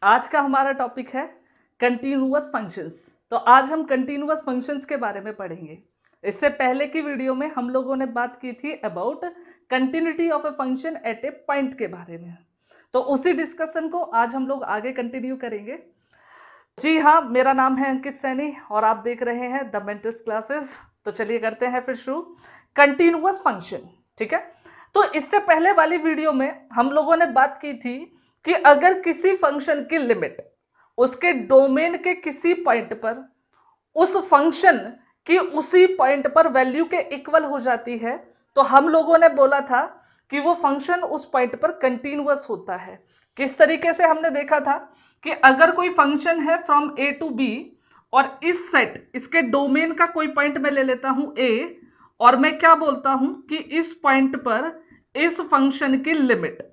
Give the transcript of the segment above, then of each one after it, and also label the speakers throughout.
Speaker 1: आज का हमारा टॉपिक है कंटिन्यूअस फंक्शंस। तो आज हम कंटिन्यूअस फंक्शंस के बारे में पढ़ेंगे। इससे पहले की वीडियो में हम लोगों ने बात की थी about continuity of a function at A point के बारे में। तो उसी डिस्कशन को आज हम लोग आगे कंटिन्यू करेंगे। जी हाँ, मेरा नाम है अंकित सैनी और आप देख रहे हैं द मेंटर्स क्लासेस। तो चलिए करते हैं फिर शुरू। कंटिन्यूअस फंक्शन, ठीक है। तो इससे पहले वाली वीडियो में हम लोगों ने बात की थी कि अगर किसी फंक्शन की लिमिट उसके डोमेन के किसी पॉइंट पर उस फंक्शन की उसी पॉइंट पर वैल्यू के इक्वल हो जाती है, तो हम लोगों ने बोला था कि वो फंक्शन उस पॉइंट पर कंटिन्यूअस होता है। किस तरीके से हमने देखा था कि अगर कोई फंक्शन है फ्रॉम ए टू बी और इस सेट इसके डोमेन का कोई पॉइंट मैं ले लेता हूं ए, और मैं क्या बोलता हूं कि इस पॉइंट पर इस फंक्शन की लिमिट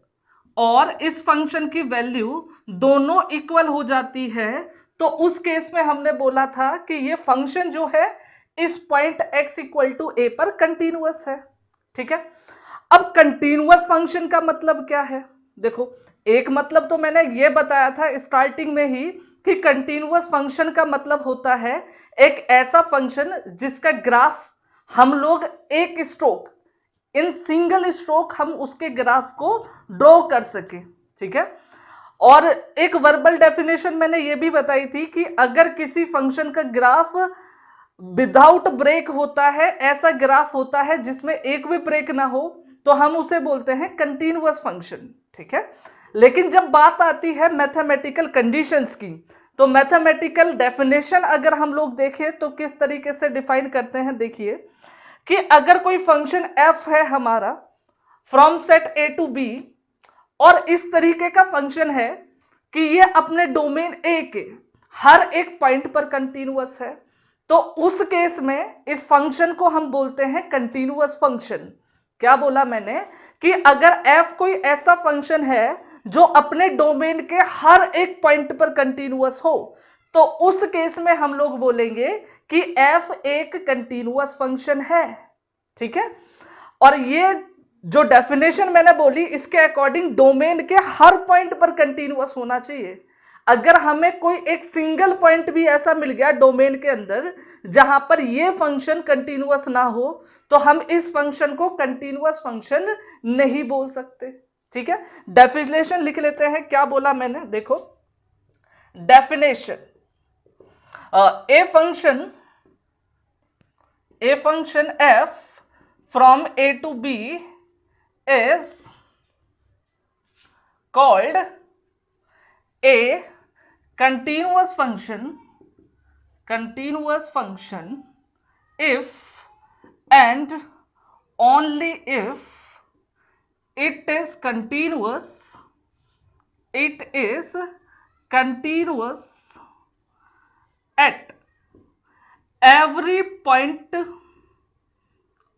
Speaker 1: और इस फंक्शन की वैल्यू दोनों इक्वल हो जाती है, तो उस केस में हमने बोला था कि ये फंक्शन जो है इस पॉइंट x इक्वल टू ए पर कंटिन्यूअस है। ठीक है। अब कंटिन्यूअस फंक्शन का मतलब क्या है? देखो, एक मतलब तो मैंने ये बताया था स्टार्टिंग में ही कि कंटिन्यूअस फंक्शन का मतलब होता है एक ऐसा फंक्शन जिसका ग्राफ हम लोग एक स्ट्रोक, इन सिंगल स्ट्रोक हम उसके ग्राफ को ड्रॉ कर सके। ठीक है। और एक वर्बल डेफिनेशन मैंने ये भी बताई थी कि अगर किसी फंक्शन का ग्राफ विदाउट ब्रेक होता है, ऐसा ग्राफ होता है जिसमें एक भी ब्रेक ना हो, तो हम उसे बोलते हैं कंटिन्यूअस फंक्शन। ठीक है। लेकिन जब बात आती है मैथमेटिकल कंडीशंस की, तो मैथमेटिकल डेफिनेशन अगर हम लोग देखें तो किस तरीके से डिफाइन करते हैं, देखिए कि अगर कोई फंक्शन f है हमारा from set a to b और इस तरीके का फंक्शन है कि ये अपने डोमेन a के हर एक पॉइंट पर कंटिन्यूअस है, तो उस केस में इस फंक्शन को हम बोलते हैं कंटिन्यूअस फंक्शन। क्या बोला मैंने? कि अगर f कोई ऐसा फंक्शन है जो अपने डोमेन के हर एक पॉइंट पर कंटिन्यूअस हो, तो उस केस में हम लोग बोलेंगे कि f एक कंटिन्यूअस फंक्शन है। ठीक है। और ये जो डेफिनेशन मैंने बोली, इसके अकॉर्डिंग डोमेन के हर पॉइंट पर कंटिन्यूअस होना चाहिए। अगर हमें कोई एक सिंगल पॉइंट भी ऐसा मिल गया डोमेन के अंदर जहां पर ये फंक्शन कंटिन्यूअस ना हो, तो हम इस फंक्शन को कंटिन्यूअस फंक्शन नहीं बोल सकते। ठीक है। डेफिनेशन लिख लेते हैं। क्या बोला मैंने? देखो, definition, a function f from a to b is called a continuous function if and only if it is continuous at every point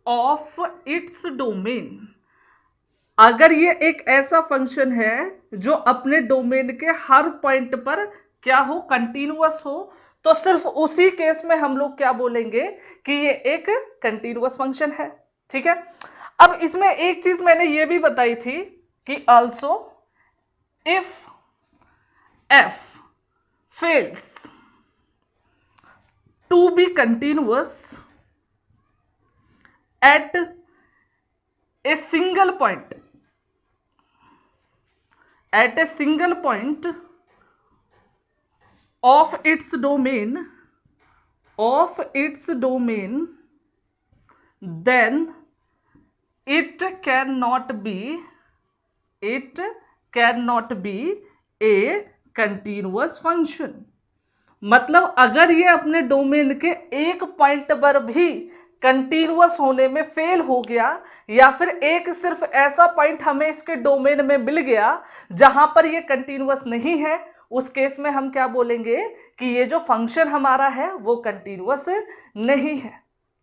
Speaker 1: of its domain। अगर ये एक ऐसा फंक्शन है जो अपने डोमेन के हर पॉइंट पर क्या हो, कंटिन्यूअस हो, तो सिर्फ उसी केस में हम लोग क्या बोलेंगे कि ये एक कंटिन्यूअस फंक्शन है। ठीक है। अब इसमें एक चीज मैंने ये भी बताई थी कि also if f fails to be continuous at a single point of its domain, then it cannot be a continuous function। मतलब अगर ये अपने डोमेन के एक पॉइंट पर भी कंटिन्यूअस होने में फेल हो गया, या फिर एक सिर्फ ऐसा पॉइंट हमें इसके डोमेन में मिल गया जहां पर ये कंटिन्यूअस नहीं है, उस केस में हम क्या बोलेंगे कि ये जो फंक्शन हमारा है वो कंटिन्यूअस नहीं है।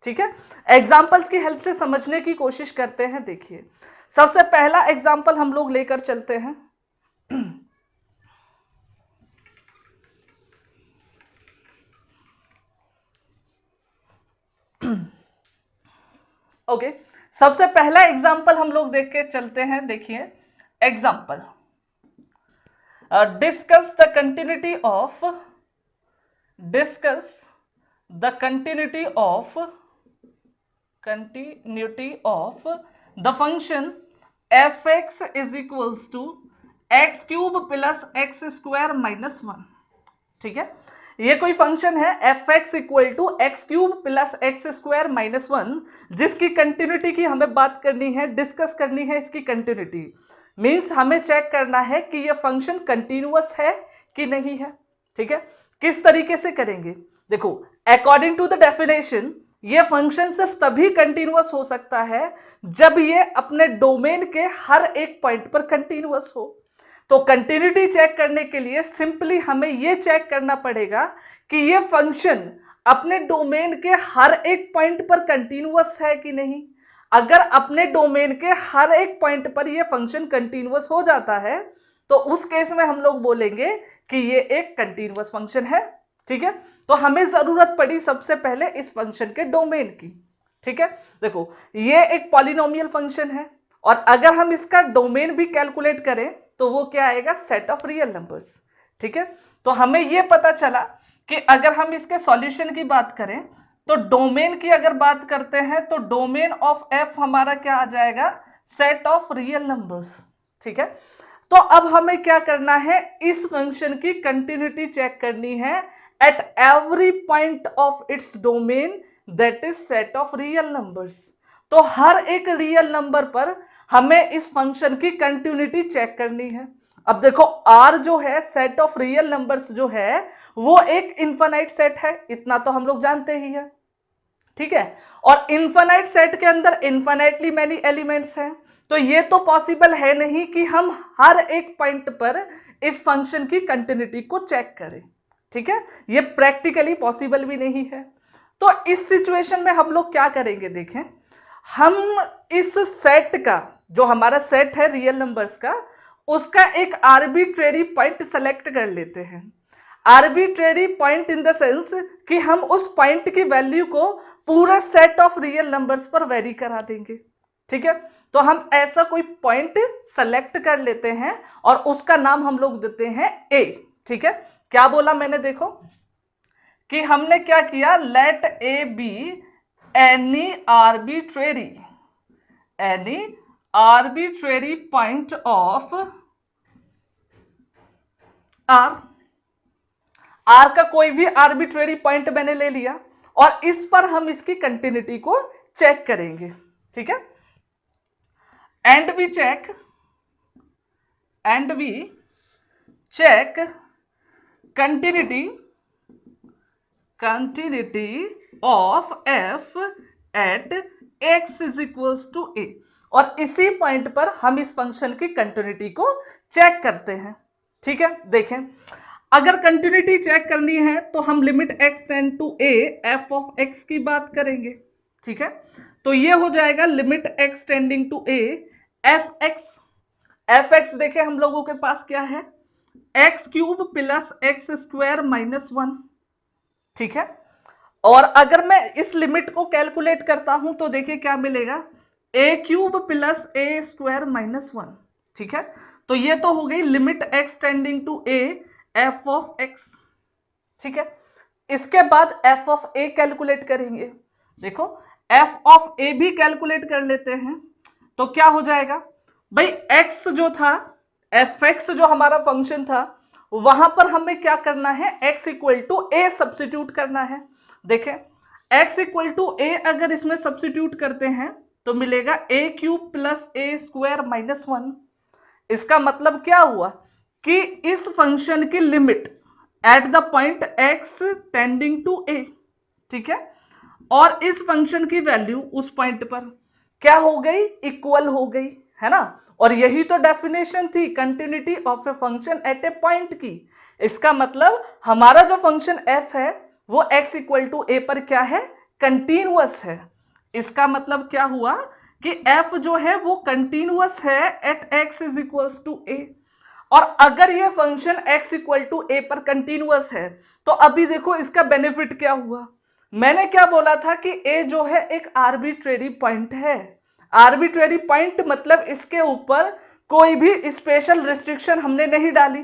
Speaker 1: ठीक है। एग्जांपल्स की हेल्प से समझने की कोशिश करते हैं। देखिए, सबसे पहला एग्जांपल हम लोग लेकर चलते हैं। ओके, सबसे पहला एग्जांपल हम लोग देख के चलते हैं। देखिए example, discuss the continuity of the function fx is equals to x cube plus x square minus 1। ठीक है, ये कोई फंक्शन है f x equal to x cube plus x square minus 1, जिसकी कंटिन्यूटी की हमें बात करनी है, डिस्कस करनी है इसकी कंटिन्यूटी। मींस हमें चेक करना है कि ये फंक्शन कंटिन्यूअस है कि नहीं है। ठीक है, किस तरीके से करेंगे? देखो, अकॉर्डिंग टू द डेफिनेशन ये फंक्शन सिर्फ तभी कंटिन्यूअस हो सकता है जब ये अपने डोमेन के हर एक पॉइंट पर कंटिन्यूअस हो। तो कंटिन्यूटी चेक करने के लिए सिंपली हमें यह चेक करना पड़ेगा कि यह फंक्शन अपने डोमेन के हर एक पॉइंट पर कंटिन्यूअस है कि नहीं। अगर अपने डोमेन के हर एक पॉइंट पर यह फंक्शन कंटिन्यूअस हो जाता है तो उस केस में हम लोग बोलेंगे कि यह एक कंटिन्यूअस फंक्शन है। ठीक है, तो हमें जरूरत पड़ी सबसे पहले इस फंक्शन के डोमेन की। ठीक है, देखो ये एक पॉलिनोमियल फंक्शन है और अगर हम इसका डोमेन भी कैलकुलेट करें तो वो क्या आएगा? Set of real numbers. ठीक है, तो हमें ये पता चला कि अगर हम इसके सॉल्यूशन की बात करें तो डोमेन की अगर बात करते हैं तो डोमेन ऑफ एफ हमारा क्या आ जाएगा? Set of real numbers. ठीक है, तो अब हमें क्या करना है? इस फंक्शन की कंटिन्यूटी चेक करनी है at every point of its domain, that is set of real numbers. तो हर एक रियल नंबर पर हमें इस फंक्शन की कंटिन्यूटी चेक करनी है। अब देखो R जो है सेट ऑफ रियल नंबर्स जो है वो एक इनफाइनाइट सेट है, इतना तो हम लोग जानते ही है। ठीक है, और इनफाइनाइट सेट के अंदर इनफाइनाइटली मैनी एलिमेंट्स हैं, तो ये तो पॉसिबल है नहीं कि हम हर एक पॉइंट पर इस फंक्शन की कंटिन्यूटी को चेक करें। ठीक है, ये प्रैक्टिकली पॉसिबल भी नहीं है। तो इस सिचुएशन में हम लोग क्या करेंगे? देखें, हम इस सेट का जो हमारा सेट है रियल नंबर्स का, उसका एक आर्बिट्रेरी पॉइंट सेलेक्ट कर लेते हैं। Arbitrary point in the sense कि हम उस पॉइंट की वैल्यू को पूरे सेट ऑफ रियल नंबर्स पर वेरी करा देंगे। ठीक है, तो हम ऐसा कोई पॉइंट सेलेक्ट कर लेते हैं और उसका नाम हम लोग देते हैं ए। ठीक है, क्या बोला मैंने? देखो कि हमने क्या किया, let a be any arbitrary point of R का कोई भी आर्बिट्रेरी पॉइंट मैंने ले लिया और इस पर हम इसकी कंटिन्यूटी को चेक करेंगे। ठीक है, and we check continuity of f at x is equals to a, और इसी पॉइंट पर हम इस फंक्शन की कंटिन्यूटी को चेक करते हैं। ठीक है, देखें, अगर कंटिन्यूटी चेक करनी है तो हम limit x tend to a f of x की बात करेंगे। ठीक है, तो ये हो जाएगा limit x tending to a f x देखें हम लोगों के पास क्या है? X cube plus x square minus 1। ठीक है, और अगर मैं इस लिमिट को कैलकुलेट करता हूं तो देखिए क्या मिलेगा? A cube plus a square minus 1। ठीक है, तो ये तो हो गई limit x tending to a f of x। ठीक है, इसके बाद f ऑफ a कैलकुलेट करेंगे। देखो f ऑफ a भी कैलकुलेट कर लेते हैं तो क्या हो जाएगा भाई? x जो था, fx जो हमारा फंक्शन था, वहां पर हमें क्या करना है? x equal to a substitute करना है। देखें, x इक्वल टू a अगर इसमें सब्स्टिट्यूट करते हैं तो मिलेगा a cube plus a square minus 1। इसका मतलब क्या हुआ कि इस फंक्शन की limit at the point x tending to a, ठीक है, और इस फंक्शन की वैल्यू उस पॉइंट पर क्या हो गई? इक्वल हो गई, है ना। और यही तो डेफिनेशन थी continuity of a function at A point की। इसका मतलब हमारा जो फंक्शन f है वो x इक्वल टू a पर क्या है? कंटिन्यूअस है। इसका मतलब क्या हुआ कि f जो है वो कंटिन्यूअस है at x is equals to a। और अगर ये function x equal to a पर कंटिन्यूअस है तो अभी देखो इसका बेनिफिट क्या हुआ। मैंने क्या बोला था कि a जो है एक आर्बिट्रेरी पॉइंट है। आर्बिट्रेरी पॉइंट मतलब इसके ऊपर कोई भी स्पेशल रिस्ट्रिक्शन हमने नहीं डाली।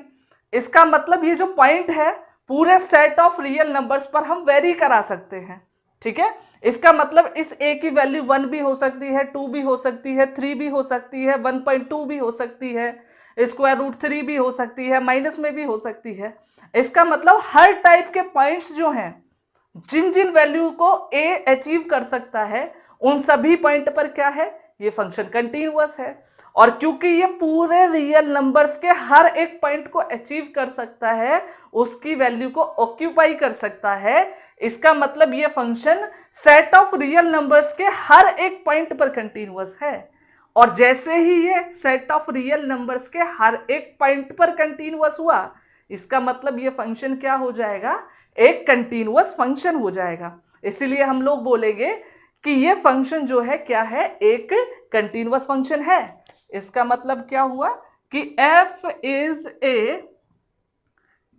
Speaker 1: इसका मतलब ये जो पॉइंट है पूरे सेट ऑफ रियल नंबर्स पर हम वेरी करा सकते हैं, ठीक है। इसका मतलब इस a की वैल्यू 1 भी हो सकती है, 2 भी हो सकती है, 3 भी हो सकती है, 1.2 भी हो सकती है, स्क्वायर रूट 3 भी हो सकती है, माइनस में भी हो सकती है। इसका मतलब हर टाइप के पॉइंट्स जो हैं, जिन जिन वैल्यू को a अचीव कर सकता है, उन सभी पॉइंट पर क्या है, ये फंक्शन कंटिन्यूअस है। और क्योंकि ये पूरे रियल नंबर्स के हर एक पॉइंट को अचीव कर सकता है, उसकी वैल्यू को ऑक्यूपाई कर सकता है, इसका मतलब ये function set of real numbers के हर एक पॉइंट पर कंटिन्यूअस है। और जैसे ही ये सेट ऑफ रियल नंबर्स के हर एक पॉइंट पर कंटिन्यूअस हुआ, इसका मतलब ये फंक्शन क्या हो जाएगा, एक कंटिन्यूअस फंक्शन हो जाएगा। इसीलिए हम लोग बोलेंगे कि ये फंक्शन जो है क्या है, एक कंटिन्यूअस फंक्शन है। इसका मतलब क्या हुआ कि f is a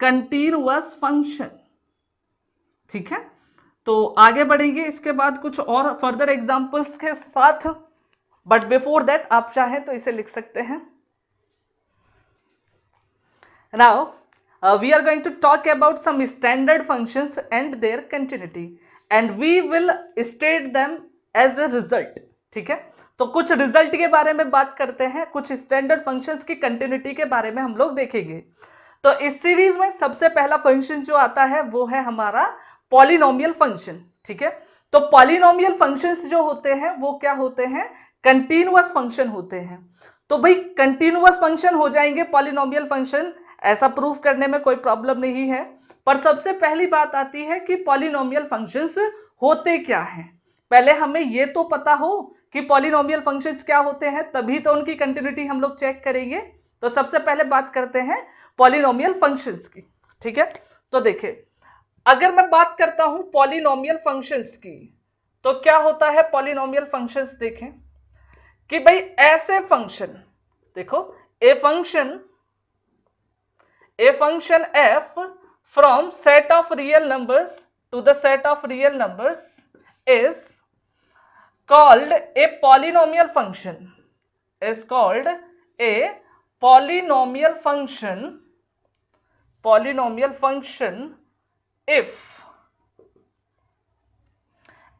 Speaker 1: continuous function, ठीक है। तो आगे बढ़ेंगे इसके बाद कुछ और फर्दर एग्जांपल्स के साथ, बट बिफोर दैट आप चाहें तो इसे लिख सकते हैं। Now we are going to talk about some standard functions and their continuity and we will state them as a result, ठीक है। तो कुछ रिजल्ट के बारे में बात करते हैं, कुछ स्टैंडर्ड फंक्शंस की कंटिन्यूटी के बारे में हम लोग देखेंगे। तो इस सीरीज में सबसे पहला फंक्शन जो आता है वो है हमारा पॉलिनोमियल फंक्शन, ठीक है। तो पॉलिनोमियल फंक्शंस जो होते हैं वो क्या होते हैं, कंटिन्यूअस फंक्शन होते हैं। तो भाई कंटिन्यूअस फंक्शन हो जाएंगे पॉलिनोमियल फंक्शन, ऐसा प्रूफ करने में कोई प्रॉब्लम नहीं है। पर सबसे पहली बात आती है कि पॉलिनोमियल फंक्शंस होते क्या हैं। पहले हमें ये तो पता हो कि पॉलिनोमियल फंक्शंस क्या होते हैं, तभी तो उनकी कंटिन्यूटी हम लोग चेक करेंगे। तो सबसे पहले बात करते हैं पॉलिनोमियल फंक्शंस की, ठीक है। तो देखिए, अगर मैं बात करता हूं पॉलिनोमियल फंक्शंस की, तो क्या होता है पॉलिनोमियल फंक्शंस, देखें कि भाई ऐसे फंक्शन, देखो a function f from set of real numbers to the set of real numbers is called a polynomial function, is called a polynomial function if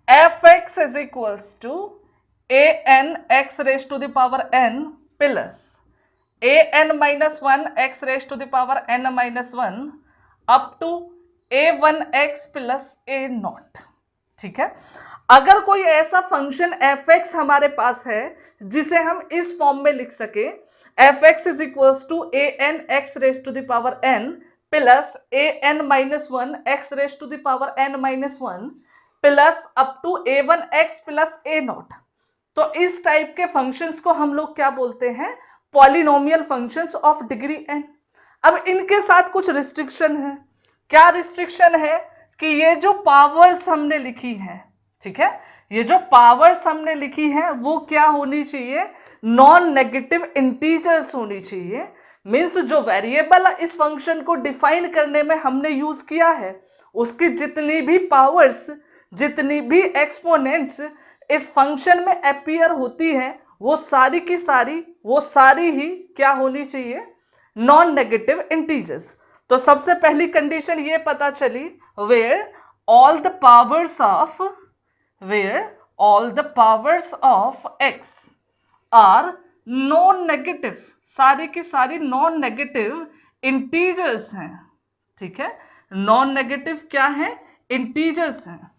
Speaker 1: fx is equals to an x raised to the power n plus an minus 1 x raised to the power n minus 1 up to a1x plus a naught, ठीक है। अगर कोई ऐसा function fx हमारे पास है जिसे हम इस फॉर्म में लिख सके, fx is equals to an x raised to the power n plus an minus 1 x raised to the power n minus 1 plus up to a1x plus a naught, तो इस टाइप के फंक्शंस को हम लोग क्या बोलते हैं, polynomial functions of degree n। अब इनके साथ कुछ रिस्ट्रिक्शन है। क्या रिस्ट्रिक्शन है कि ये जो पावर्स हमने लिखी है, ठीक है, ये जो पावर्स हमने लिखी है वो क्या होनी चाहिए, नॉन नेगेटिव इंटीजर्स होनी चाहिए। मींस जो वेरिएबल इस फंक्शन को डिफाइन करने में हमने यूज किया है, उसकी जितनी भी पावर्स, जितनी भी एक्सपोनेंट्स इस फंक्शन में अपीयर होती है, वो सारी की सारी, वो सारी ही क्या होनी चाहिए, नॉन नेगेटिव इंटीजर्स। तो सबसे पहली कंडीशन ये पता चली, where all the powers of x are non negative, सारी की सारी नॉन नेगेटिव इंटीजर्स हैं, ठीक है। नॉन नेगेटिव क्या है, इंटीजर्स हैं।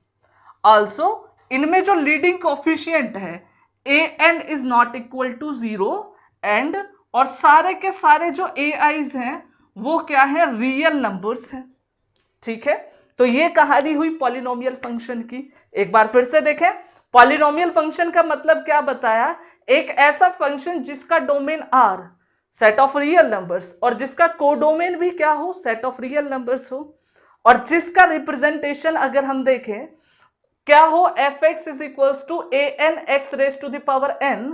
Speaker 1: ऑल्सो इनमें जो लीडिंग कोफिशिएंट है an is not equal to 0 and, और सारे के सारे जो ai's हैं वो क्या है, रियल नंबर्स हैं, ठीक है। तो ये कहानी हुई पॉलिनोमियल फंक्शन की। एक बार फिर से देखें, पॉलिनोमियल फंक्शन का मतलब क्या बताया, एक ऐसा फंक्शन जिसका domain r set of real numbers और जिसका कोडोमेन भी क्या हो, सेट ऑफ रियल नंबर्स हो, और जिसका रिप्रेजेंटेशन अगर हम देखें क्या हो, fx is equals to an x raise to the power n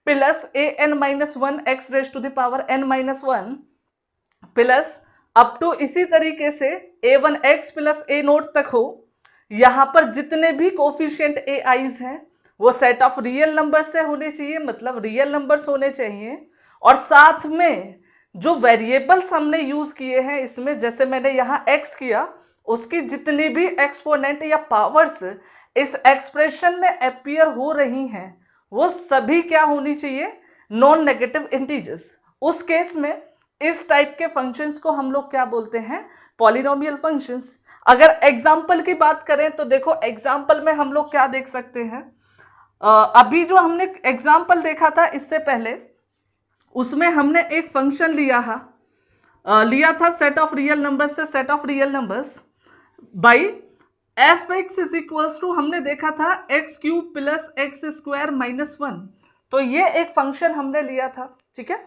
Speaker 1: plus an minus 1 x raise to the power n minus 1 plus up to इसी तरीके से a1x प्लस a नोट तक हो। यहां पर जितने भी कोफिशिएंट ai's हैं वो सेट ऑफ रियल नंबर से होने चाहिए, मतलब रियल नंबर्स होने चाहिए, और साथ में जो वेरिएबल्स हमने यूज किए हैं इसमें, जैसे मैंने यहाँ x किया, उसकी जितनी भी एक्सपोनेंट या पावर्स इस एक्सप्रेशन में अपीयर हो रही हैं वो सभी क्या होनी चाहिए, नॉन नेगेटिव इंटीजर्स। उस केस में इस टाइप के फंक्शंस को हम लोग क्या बोलते हैं, पॉलिनोमियल फंक्शंस। अगर एग्जाम्पल की बात करें तो देखो एग्जाम्पल में हम लोग क्या देख सकते हैं, अभी जो हमने एग्जाम्पल देखा था इससे पहले, उसमें हमने एक फंक्शन लिया था सेट ऑफ रियल नंबर्स से set of real numbers by f x is equals to, हमने देखा था x cube plus x square minus 1। तो ये एक फंक्शन हमने लिया था, ठीक है।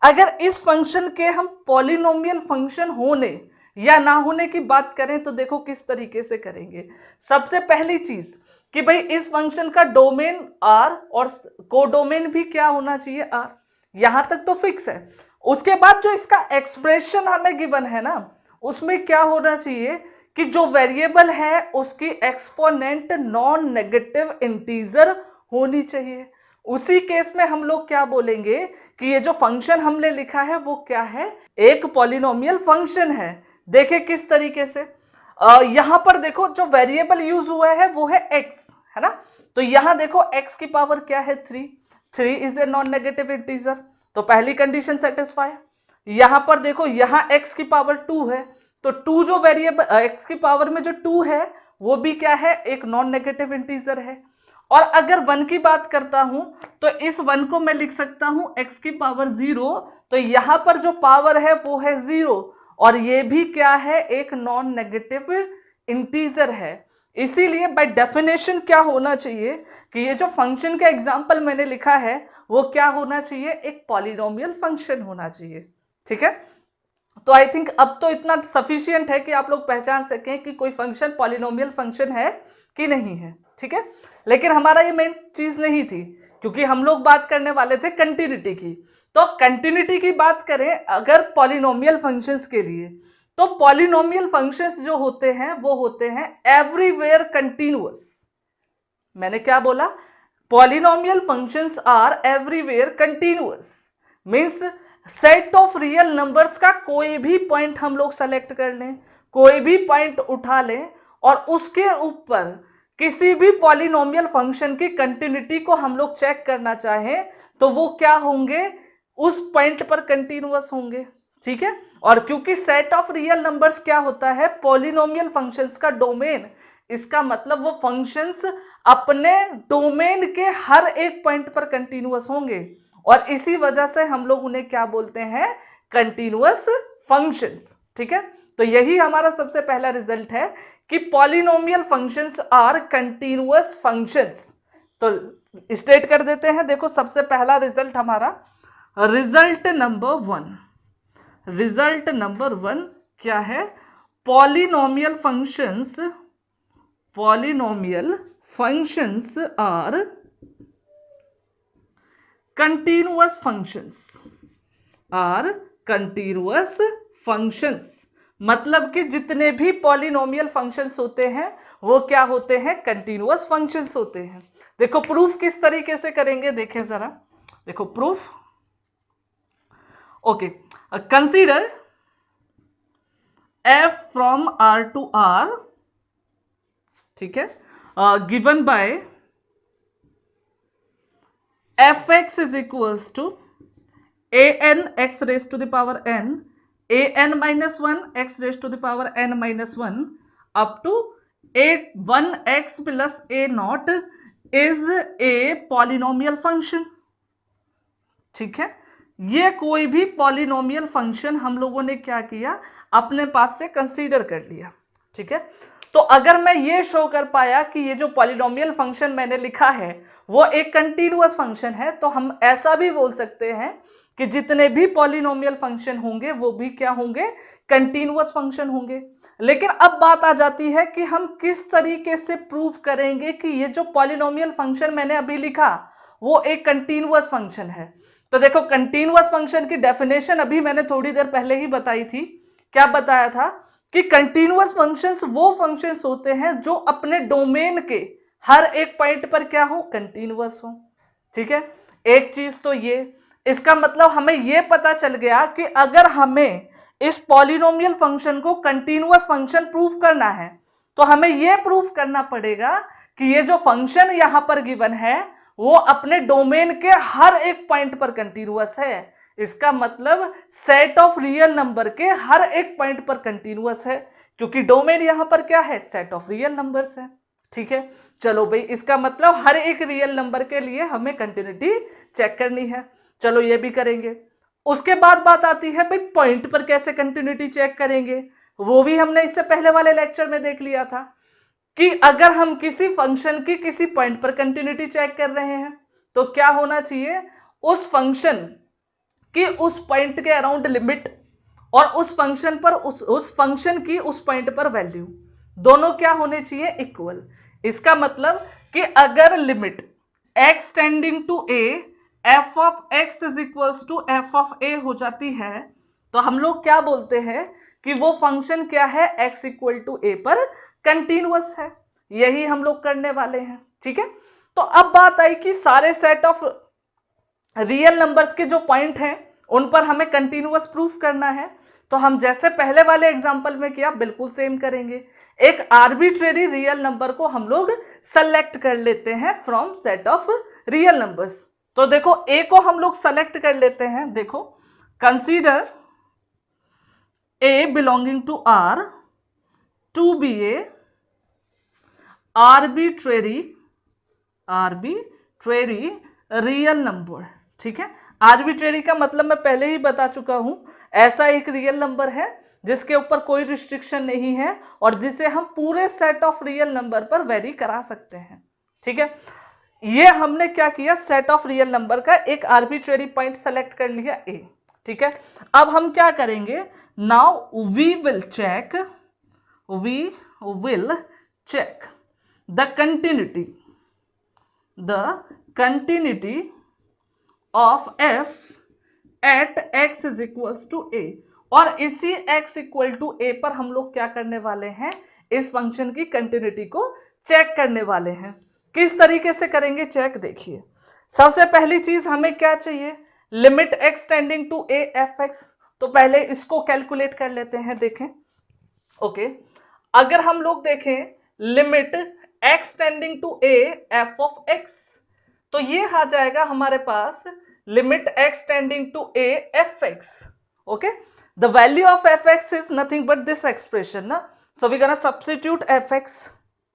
Speaker 1: अगर इस फंक्शन के हम पॉलिनोमियल फंक्शन होने या ना होने की बात करें तो देखो किस तरीके से करेंगे। सबसे पहली चीज कि भाई इस फंक्शन का डोमेन आर और कोडोमेन भी क्या होना चाहिए, आर। यहां तक तो फिक्स है। उसके बाद जो इसका एक्सप्रेशन हमें गिवन है ना, उसमें क्या होना चाहिए कि जो वेरिएबल है उसकी एक्सपोनेंट नॉन नेगेटिव इंटीजर होनी चाहिए। उसी केस में हम लोग क्या बोलेंगे कि ये जो फंक्शन हमने लिखा है वो क्या है, एक पॉलिनोमियल फंक्शन है। देखे किस तरीके से, यहां पर देखो जो वेरिएबल यूज हुआ है वो है x, है ना। तो यहां देखो x की पावर क्या है, 3 is a non negative integer, तो पहली कंडीशन सेटिस्फाई। यहां पर देखो यहां x की पावर 2 है, तो 2 जो वेरिएबल x की पावर में जो 2 है वो भी क्या है, एक नॉन नेगेटिव इंटीजर है। और अगर 1 की बात करता हूं तो इस 1 को मैं लिख सकता हूं x की पावर 0, तो यहां पर जो पावर है वो है 0, और ये भी क्या है, एक नॉन नेगेटिव इंटीजर है। इसीलिए बाय डेफिनेशन क्या होना चाहिए कि ये जो फंक्शन का एग्जांपल मैंने लिखा है वो क्या होना चाहिए, एक पॉलिनोमियल फंक्शन होना चाहिए, ठीक है। तो आई थिंक अब तो इतना सफिशिएंट है कि आप लोग पहचान सकें कि कोई फंक्शन पॉलिनोमियल फंक्शन है कि नहीं है, ठीक है। लेकिन हमारा ये मेन चीज नहीं थी, क्योंकि हम लोग बात करने वाले थे कंटिन्यूटी की। तो कंटिन्यूटी की बात करें अगर पॉलिनोमियल फंक्शंस के लिए, तो पॉलिनोमियल फंक्शंस जो होते हैं वो होते हैं एवरीवेयर कंटिन्यूअस। मैंने क्या बोला, polynomial functions are everywhere continuous, means set of real numbers का कोई भी पॉइंट हम लोग सेलेक्ट कर लें, कोई भी पॉइंट उठा लें और उसके ऊपर किसी भी पॉलिनोमियल फंक्शन की कंटिन्यूटी को हम लोग चेक करना चाहें तो वो क्या होंगे, उस पॉइंट पर कंटिन्यूअस होंगे, ठीक है। और क्योंकि सेट ऑफ रियल नंबर्स क्या होता है, पॉलिनोमियल फंक्शंस का डोमेन, इसका मतलब वो फंक्शंस अपने डोमेन के हर एक पॉइंट पर कंटिन्यूअस होंगे, और इसी वजह से हम लोग उन्हें क्या बोलते हैं, कंटिन्यूअस फंक्शंस, ठीक है। तो यही हमारा सबसे पहला रिजल्ट है कि polynomial functions are continuous functions. तो स्टेट कर देते हैं, देखो सबसे पहला रिजल्ट हमारा, रिजल्ट नंबर वन क्या है, polynomial functions are continuous functions, मतलब कि जितने भी पॉलिनोमियल फंक्शंस होते हैं वो क्या होते हैं, कंटिन्यूअस फंक्शंस होते हैं। देखो प्रूफ किस तरीके से करेंगे, देखें जरा, देखो proof, okay, consider f from r to r, ठीक है, given by fx is equals to an x raise to the power n, an minus 1 x raise to the power n minus 1 up to a1x plus a naught is a polynomial function, ठीक है। ये कोई भी polynomial function हम लोगों ने क्या किया, अपने पास से कंसीडर कर लिया, ठीक है। तो अगर मैं ये शो कर पाया कि ये जो पॉलिनोमियल फंक्शन मैंने लिखा है वो एक कंटिन्यूअस फंक्शन है, तो हम ऐसा भी बोल सकते हैं कि जितने भी पॉलिनोमियल फंक्शन होंगे वो भी क्या होंगे, कंटिन्यूअस फंक्शन होंगे। लेकिन अब बात आ जाती है कि हम किस तरीके से प्रूफ करेंगे कि ये जो पॉलिनोमियल फंक्शन मैंने अभी लिखा वो एक कंटिन्यूअस फंक्शन है। तो देखो कंटिन्यूअस फंक्शन की डेफिनेशन अभी मैंने थोड़ी देर पहले ही बताई थी। क्या बताया था कि कंटिन्यूअस फंक्शंस वो फंक्शंस होते हैं जो अपने डोमेन के हर एक पॉइंट पर क्या हो, कंटिन्यूअस हो, ठीक है। एक चीज तो ये, इसका मतलब हमें यह पता चल गया कि अगर हमें इस पॉलिनोमियल फंक्शन को कंटीन्यूअस फंक्शन प्रूफ करना है तो हमें यह प्रूफ करना पड़ेगा कि ये जो फंक्शन यहां पर गिवन है वो अपने डोमेन के हर एक पॉइंट पर कंटीन्यूअस है। इसका मतलब सेट ऑफ रियल नंबर के हर एक पॉइंट पर कंटीन्यूअस है, क्योंकि डोमेन यहां पर क्या है, सेट ऑफ रियल नंबर्स है। ठीक है, चलो भाई, इसका मतलब हर एक रियल नंबर के लिए हमें कंटिन्यूटी चेक करनी है। चलो ये भी करेंगे। उसके बाद बात आती है भाई पॉइंट पर कैसे कंटिन्यूटी चेक करेंगे। वो भी हमने इससे पहले वाले लेक्चर में देख लिया था कि अगर हम किसी फंक्शन की किसी पॉइंट पर कंटिन्यूटी चेक कर रहे हैं तो क्या होना चाहिए, उस फंक्शन की उस पॉइंट के अराउंड लिमिट और उस फंक्शन पर उस फंक्शन की उस पॉइंट पर वैल्यू दोनों क्या होने चाहिए, इक्वल। इसका मतलब कि अगर limit x tending to a f of x is equals to f of a हो जाती है तो हम लोग क्या बोलते हैं कि वो फंक्शन क्या है, x इक्वल टू a पर कंटीन्यूअस है। यही हम लोग करने वाले हैं। ठीक है, तो अब बात आई कि सारे सेट ऑफ रियल नंबर्स के जो पॉइंट हैं उन पर हमें कंटीन्यूअस प्रूफ करना है। तो हम जैसे पहले वाले एग्जांपल में किया बिल्कुल सेम करेंगे। एक आर्बिट्रेरी रियल नंबर को हम लोग सेलेक्ट कर लेते हैं from set of real numbers. तो देखो a को हम लोग सेलेक्ट कर लेते हैं। देखो, consider a belonging to r to be a arbitrary real number. ठीक है, आर्बिट्रेरी का मतलब मैं पहले ही बता चुका हूं, ऐसा एक रियल नंबर है जिसके ऊपर कोई रिस्ट्रिक्शन नहीं है और जिसे हम पूरे सेट ऑफ रियल नंबर पर वेरी करा सकते हैं। ठीक है, ये हमने क्या किया, सेट ऑफ रियल नंबर का एक आर्बिट्रेरी पॉइंट सेलेक्ट कर लिया a। ठीक है, अब हम क्या करेंगे, now we will check the continuity of f at x is equals to a। और इसी x इक्वल टू a पर हम लोग क्या करने वाले हैं, इस फंक्शन की कंटिन्यूटी को चेक करने वाले हैं। किस तरीके से करेंगे चेक, देखिए। सबसे पहली चीज हमें क्या चाहिए, limit x tending to a f(x). तो पहले इसको कैलकुलेट कर लेते हैं। देखें, ओके, अगर हम लोग देखें limit x tending to a f of x, तो ये आ जाएगा हमारे पास limit x tending to a f(x). Okay, the value of f(x) is nothing but this expression ना, so we gonna substitute f(x).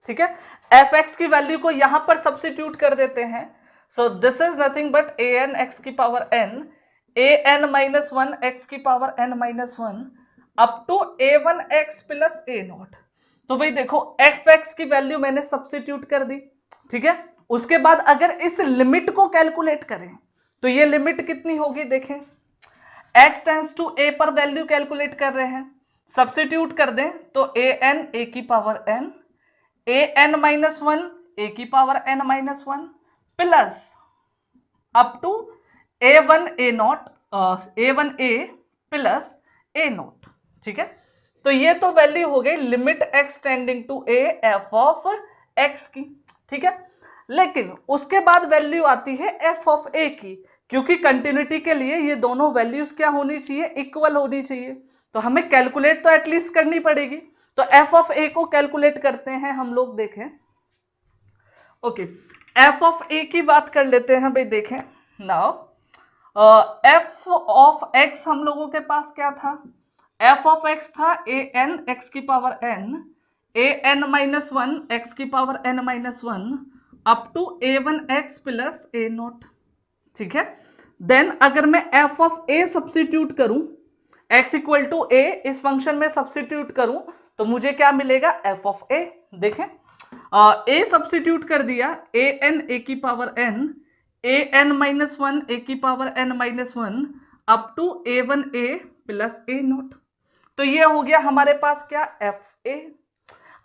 Speaker 1: ठीक है, f(x) की वैल्यू को यहां पर सब्स्टिट्यूट कर देते हैं। So this is nothing but an x की power n, an minus 1 x की power n minus 1 up to a1 x plus a0। तो भाई देखो f(x) की वैल्यू मैंने सब्स्टिट्यूट कर दी। ठीक है, उसके बाद अगर इस लिमिट को कैलकुलेट करें तो ये लिमिट कितनी होगी, देखें, x टेंड्स टू a पर वैल्यू कैलकुलेट कर रहे हैं, सब्स्टिट्यूट कर दें तो an a की power n, an minus 1 a की power n minus 1 plus up to a1 a plus a0। ठीक है, तो ये तो वैल्यू हो गई limit x tending to a f of x की। ठीक है, लेकिन उसके बाद वैल्यू आती है f ऑफ a की, क्योंकि कंटिन्यूटी के लिए ये दोनों वैल्यूज क्या होनी चाहिए, इक्वल होनी चाहिए। तो हमें कैलकुलेट तो एटलीस्ट करनी पड़ेगी। तो f ऑफ a को कैलकुलेट करते हैं हम लोग। देखें, ओके, f ऑफ a की बात कर लेते हैं भाई। देखें, नाउ f ऑफ x हम लोगों के पास क्या था, f ऑफ x था an x की power n, an minus 1 x की power n minus 1 up to a1 x plus a0। ठीक है, देन अगर मैं f ऑफ a सब्स्टिट्यूट करूं, x इक्वल टू a इस फंक्शन में सब्स्टिट्यूट करूं तो मुझे क्या मिलेगा, f ऑफ a। देखें, a सब्स्टिट्यूट कर दिया, an a की power n, an minus 1 a की power n minus 1 up to a1 a plus a0। तो ये हो गया हमारे पास क्या, एफ ए।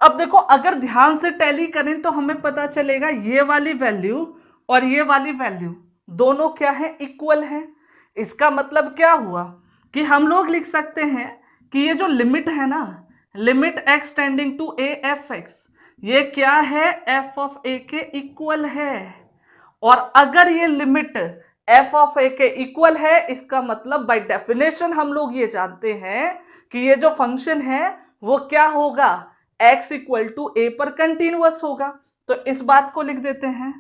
Speaker 1: अब देखो, अगर ध्यान से टैली करें तो हमें पता चलेगा ये वाली वैल्यू और ये वाली वैल्यू दोनों क्या है, इक्वल है। इसका मतलब क्या हुआ कि हम लोग लिख सकते हैं कि ये जो लिमिट है ना, limit x tending to a f(x), ये क्या है, f ऑफ a के इक्वल है। और अगर ये लिमिट एफ ऑफ ए के इक्वल है, इसका मतलब बाय डेफिनेशन हम लोग ये जानते हैं कि ये जो फंक्शन है वो क्या होगा, x इक्वल टू ए पर कंटिन्यूअस होगा। तो इस बात को लिख देते हैं,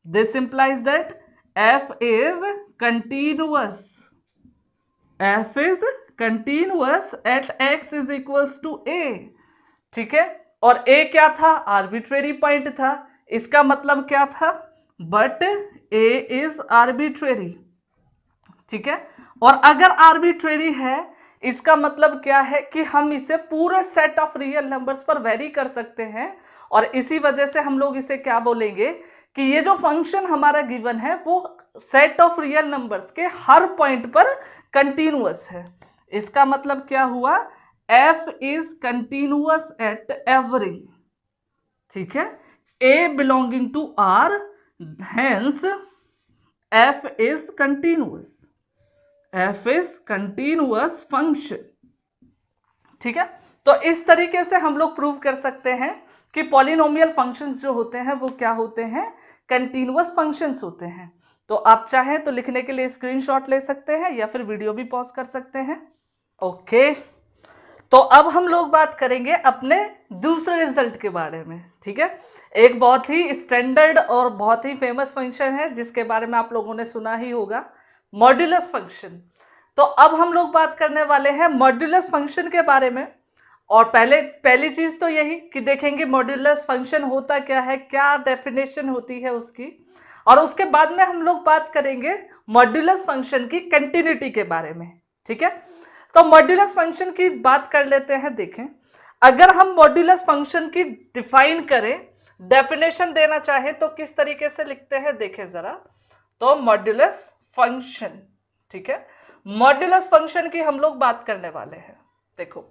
Speaker 1: this implies that f is continuous, f is continuous at x is equals to a, ठीक है। और a क्या था, आर्बिट्रेरी पॉइंट था, इसका मतलब क्या था, बट a इज आर्बिट्रेरी, ठीक है। और अगर आर्बिट्रेरी है इसका मतलब क्या है कि हम इसे पूरे सेट ऑफ रियल नंबर्स पर वेरी कर सकते हैं, और इसी वजह से हम लोग इसे क्या बोलेंगे कि ये जो फंक्शन हमारा गिवन है वो सेट ऑफ रियल नंबर्स के हर पॉइंट पर कंटिन्यूअस है। इसका मतलब क्या हुआ, f is continuous at every, ठीक है, a belonging to r, hence f is continuous, f is continuous function, ठीक है। तो इस तरीके से हम लोग प्रूव कर सकते हैं कि पॉलिनोमियल फंक्शंस जो होते हैं वो क्या होते हैं, कंटिन्यूअस फंक्शंस होते हैं। तो आप चाहें तो लिखने के लिए स्क्रीनशॉट ले सकते हैं या फिर वीडियो भी पॉज कर सकते हैं। ओके, तो अब हम लोग बात करेंगे अपने दूसरे रिजल्ट के बारे में, ठीक है। एक बहुत ही स्टैंडर्ड और बहुत ही फेमस फंक्शन है जिसके बारे में आप लोगों ने सुना ही होगा, मॉड्यूलस फंक्शन। तो अब हम लोग बात करने वाले हैं मॉड्यूलस फंक्शन के बारे में। और पहली चीज तो यही कि देखेंगे मॉड्यूलस फंक्शन होता क्या है, क्या डेफिनेशन होती है उसकी, और उसके बाद में हम लोग बात करेंगे मॉड्यूलस फंक्शन की कंटिन्यूटी के बारे में, ठीक है। तो मॉड्यूलस फंक्शन की बात कर लेते हैं। देखें, अगर हम मॉड्यूलस फंक्शन की डिफाइन करें, डेफिनेशन देना चाहे तो किस तरीके से लिखते हैं, देखें जरा। तो मॉड्यूलस फंक्शन, ठीक है, मॉड्यूलस फंक्शन की हम लोग बात करने वाले हैं। देखो,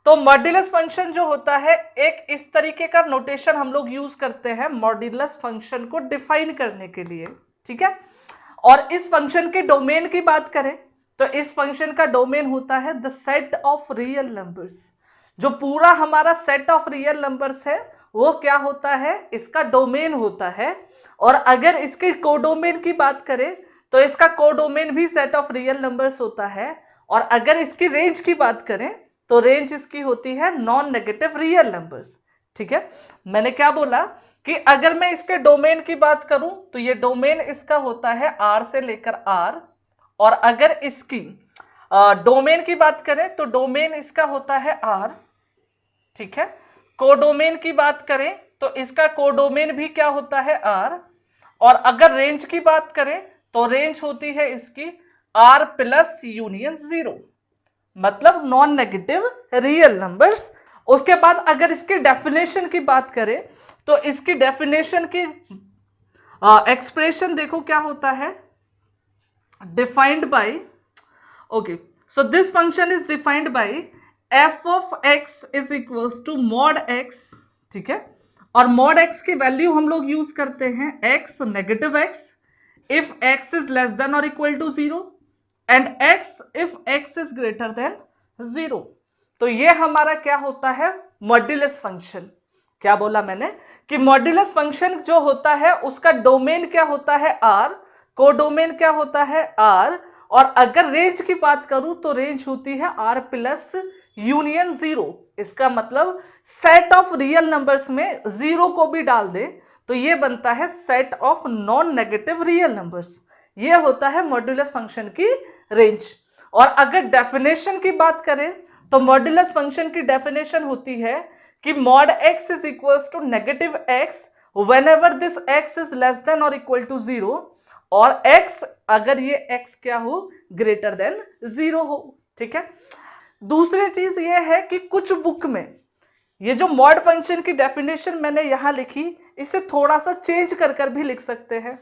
Speaker 1: तो मॉड्यूलस फंक्शन जो होता है, एक इस तरीके का नोटेशन हम लोग यूज करते हैं मॉड्यूलस फंक्शन को डिफाइन करने के लिए, ठीक है। और इस फंक्शन के डोमेन की बात करें तो इस फंक्शन का डोमेन होता है the set of real numbers. जो पूरा हमारा सेट ऑफ रियल नंबर्स है वो क्या होता है, इसका डोमेन होता है। और अगर इसके कोडोमेन की बात करें तो इसका कोडोमेन भी सेट ऑफ रियल नंबर्स होता है। और अगर इसकी रेंज की बात करें तो रेंज इसकी होती है नॉन नेगेटिव रियल नंबर्स, ठीक है। मैंने क्या बोला कि अगर मैं इसके डोमेन की बात करूं तो ये डोमेन इसका होता है R से लेकर R, और अगर इसकी डोमेन की बात करें तो डोमेन इसका होता है R, ठीक है। कोडोमेन की बात करें तो इसका कोडोमेन भी क्या होता है R, और अगर रेंज की बात करें तो रेंज होती है इसकी R प्लस यूनियन 0, मतलब नॉन नेगेटिव रियल नंबर्स। उसके बाद अगर इसकी डेफिनेशन की बात करें तो इसकी डेफिनेशन की एक्सप्रेशन देखो क्या होता है, defined by, okay, so this function is defined by f of x is equals to mod x, ठीक है। और मॉड x की वैल्यू हम लोग यूज करते हैं x negative x if x is less than और equal to 0 and x if x is greater than 0। तो ये हमारा क्या होता है, मॉड्यूलस फंक्शन। क्या बोला मैंने कि मॉड्यूलस फंक्शन जो होता है उसका डोमेन क्या होता है R, कोडोमेन क्या होता है R, और अगर रेंज की बात करूं तो रेंज होती है R प्लस यूनियन 0। इसका मतलब सेट ऑफ रियल नंबर्स में 0 को भी डाल दे तो ये बनता है set of non negative real numbers. ये होता है मॉड्यूलस फंक्शन की रेंज। और अगर डेफिनेशन की बात करें तो मॉड्यूलस फंक्शन की डेफिनेशन होती है कि mod x is equals to negative x whenever this x is less than और इक्वल टू 0, और x अगर ये x क्या हो, ग्रेटर देन 0 हो, ठीक है। दूसरी चीज ये है कि कुछ बुक में ये जो मॉड फंक्शन की डेफिनेशन मैंने यहां लिखी इसे थोड़ा सा चेंज कर भी लिख सकते हैं।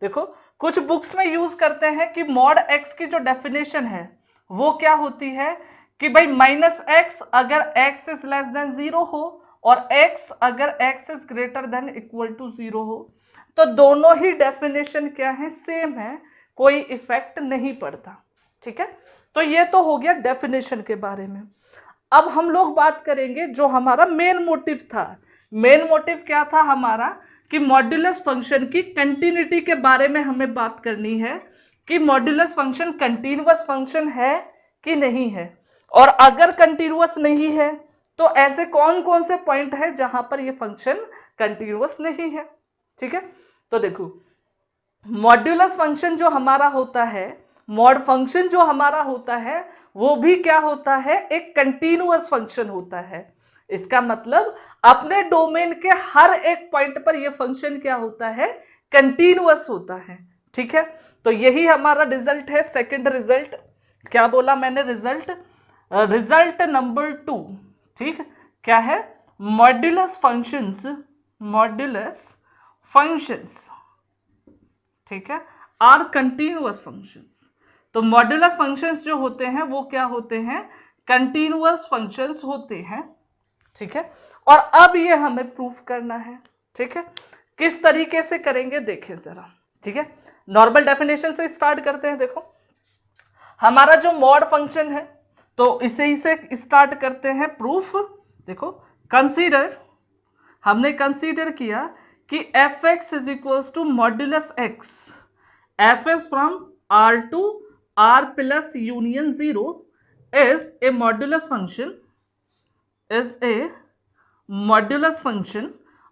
Speaker 1: देखो, कुछ बुक्स में यूज करते हैं कि मॉड x की जो डेफिनेशन है वो क्या होती है कि भाई माइनस x अगर x इज लेस देन 0 हो और x अगर x is greater than equal to 0 हो, तो दोनों ही डेफिनेशन क्या है, सेम है, कोई इफेक्ट नहीं पड़ता, ठीक है। तो ये तो हो गया डेफिनेशन के बारे में। अब हम लोग बात करेंगे जो हमारा मेन मोटिव था। मेन मोटिव क्या था हमारा कि मॉड्यूलस फंक्शन की कंटिन्यूटी के बारे में हमें बात करनी है कि मॉड्यूलस फंक्शन कंटीन्यूअस फंक्शन है कि नहीं है, और अगर कंटीन्यूअस नहीं है तो ऐसे कौन कौन से पॉइंट है जहां पर ये फंक्शन कंटीन्यूअस नहीं है। ठीक है, तो देखो मॉड्यूलस फंक्शन जो हमारा होता है, मॉड फंक्शन जो हमारा होता है, वो भी क्या होता है, एक कंटीन्यूअस फंक्शन होता है। इसका मतलब अपने डोमेन के हर एक पॉइंट पर ये फंक्शन क्या होता है, कंटीन्यूअस होता है। ठीक है, तो यही हमारा रिजल्ट है, सेकंड रिजल्ट। क्या बोला मैंने, रिजल्ट नंबर 2। ठीक, क्या है, मॉड्यूलस फंक्शंस, मॉड्यूलस फंक्शंस, ठीक है, आर कंटीन्यूअस फंक्शंस। तो मॉड्यूलस फंक्शंस जो होते हैं वो क्या होते हैं, कंटीन्यूअस फंक्शंस होते हैं। ठीक है, और अब ये हमें प्रूफ करना है। ठीक है, किस तरीके से करेंगे देखें जरा। ठीक है, नॉर्मल डेफिनेशन से स्टार्ट करते हैं। देखो हमारा जो मॉड फंक्शन है, तो इसे ही से स्टार्ट करते हैं प्रूफ। देखो कंसीडर, हमने कंसीडर किया कि f x is equals to modulus x, f s from R to R plus union 0 is a modulus function, is a modulus function.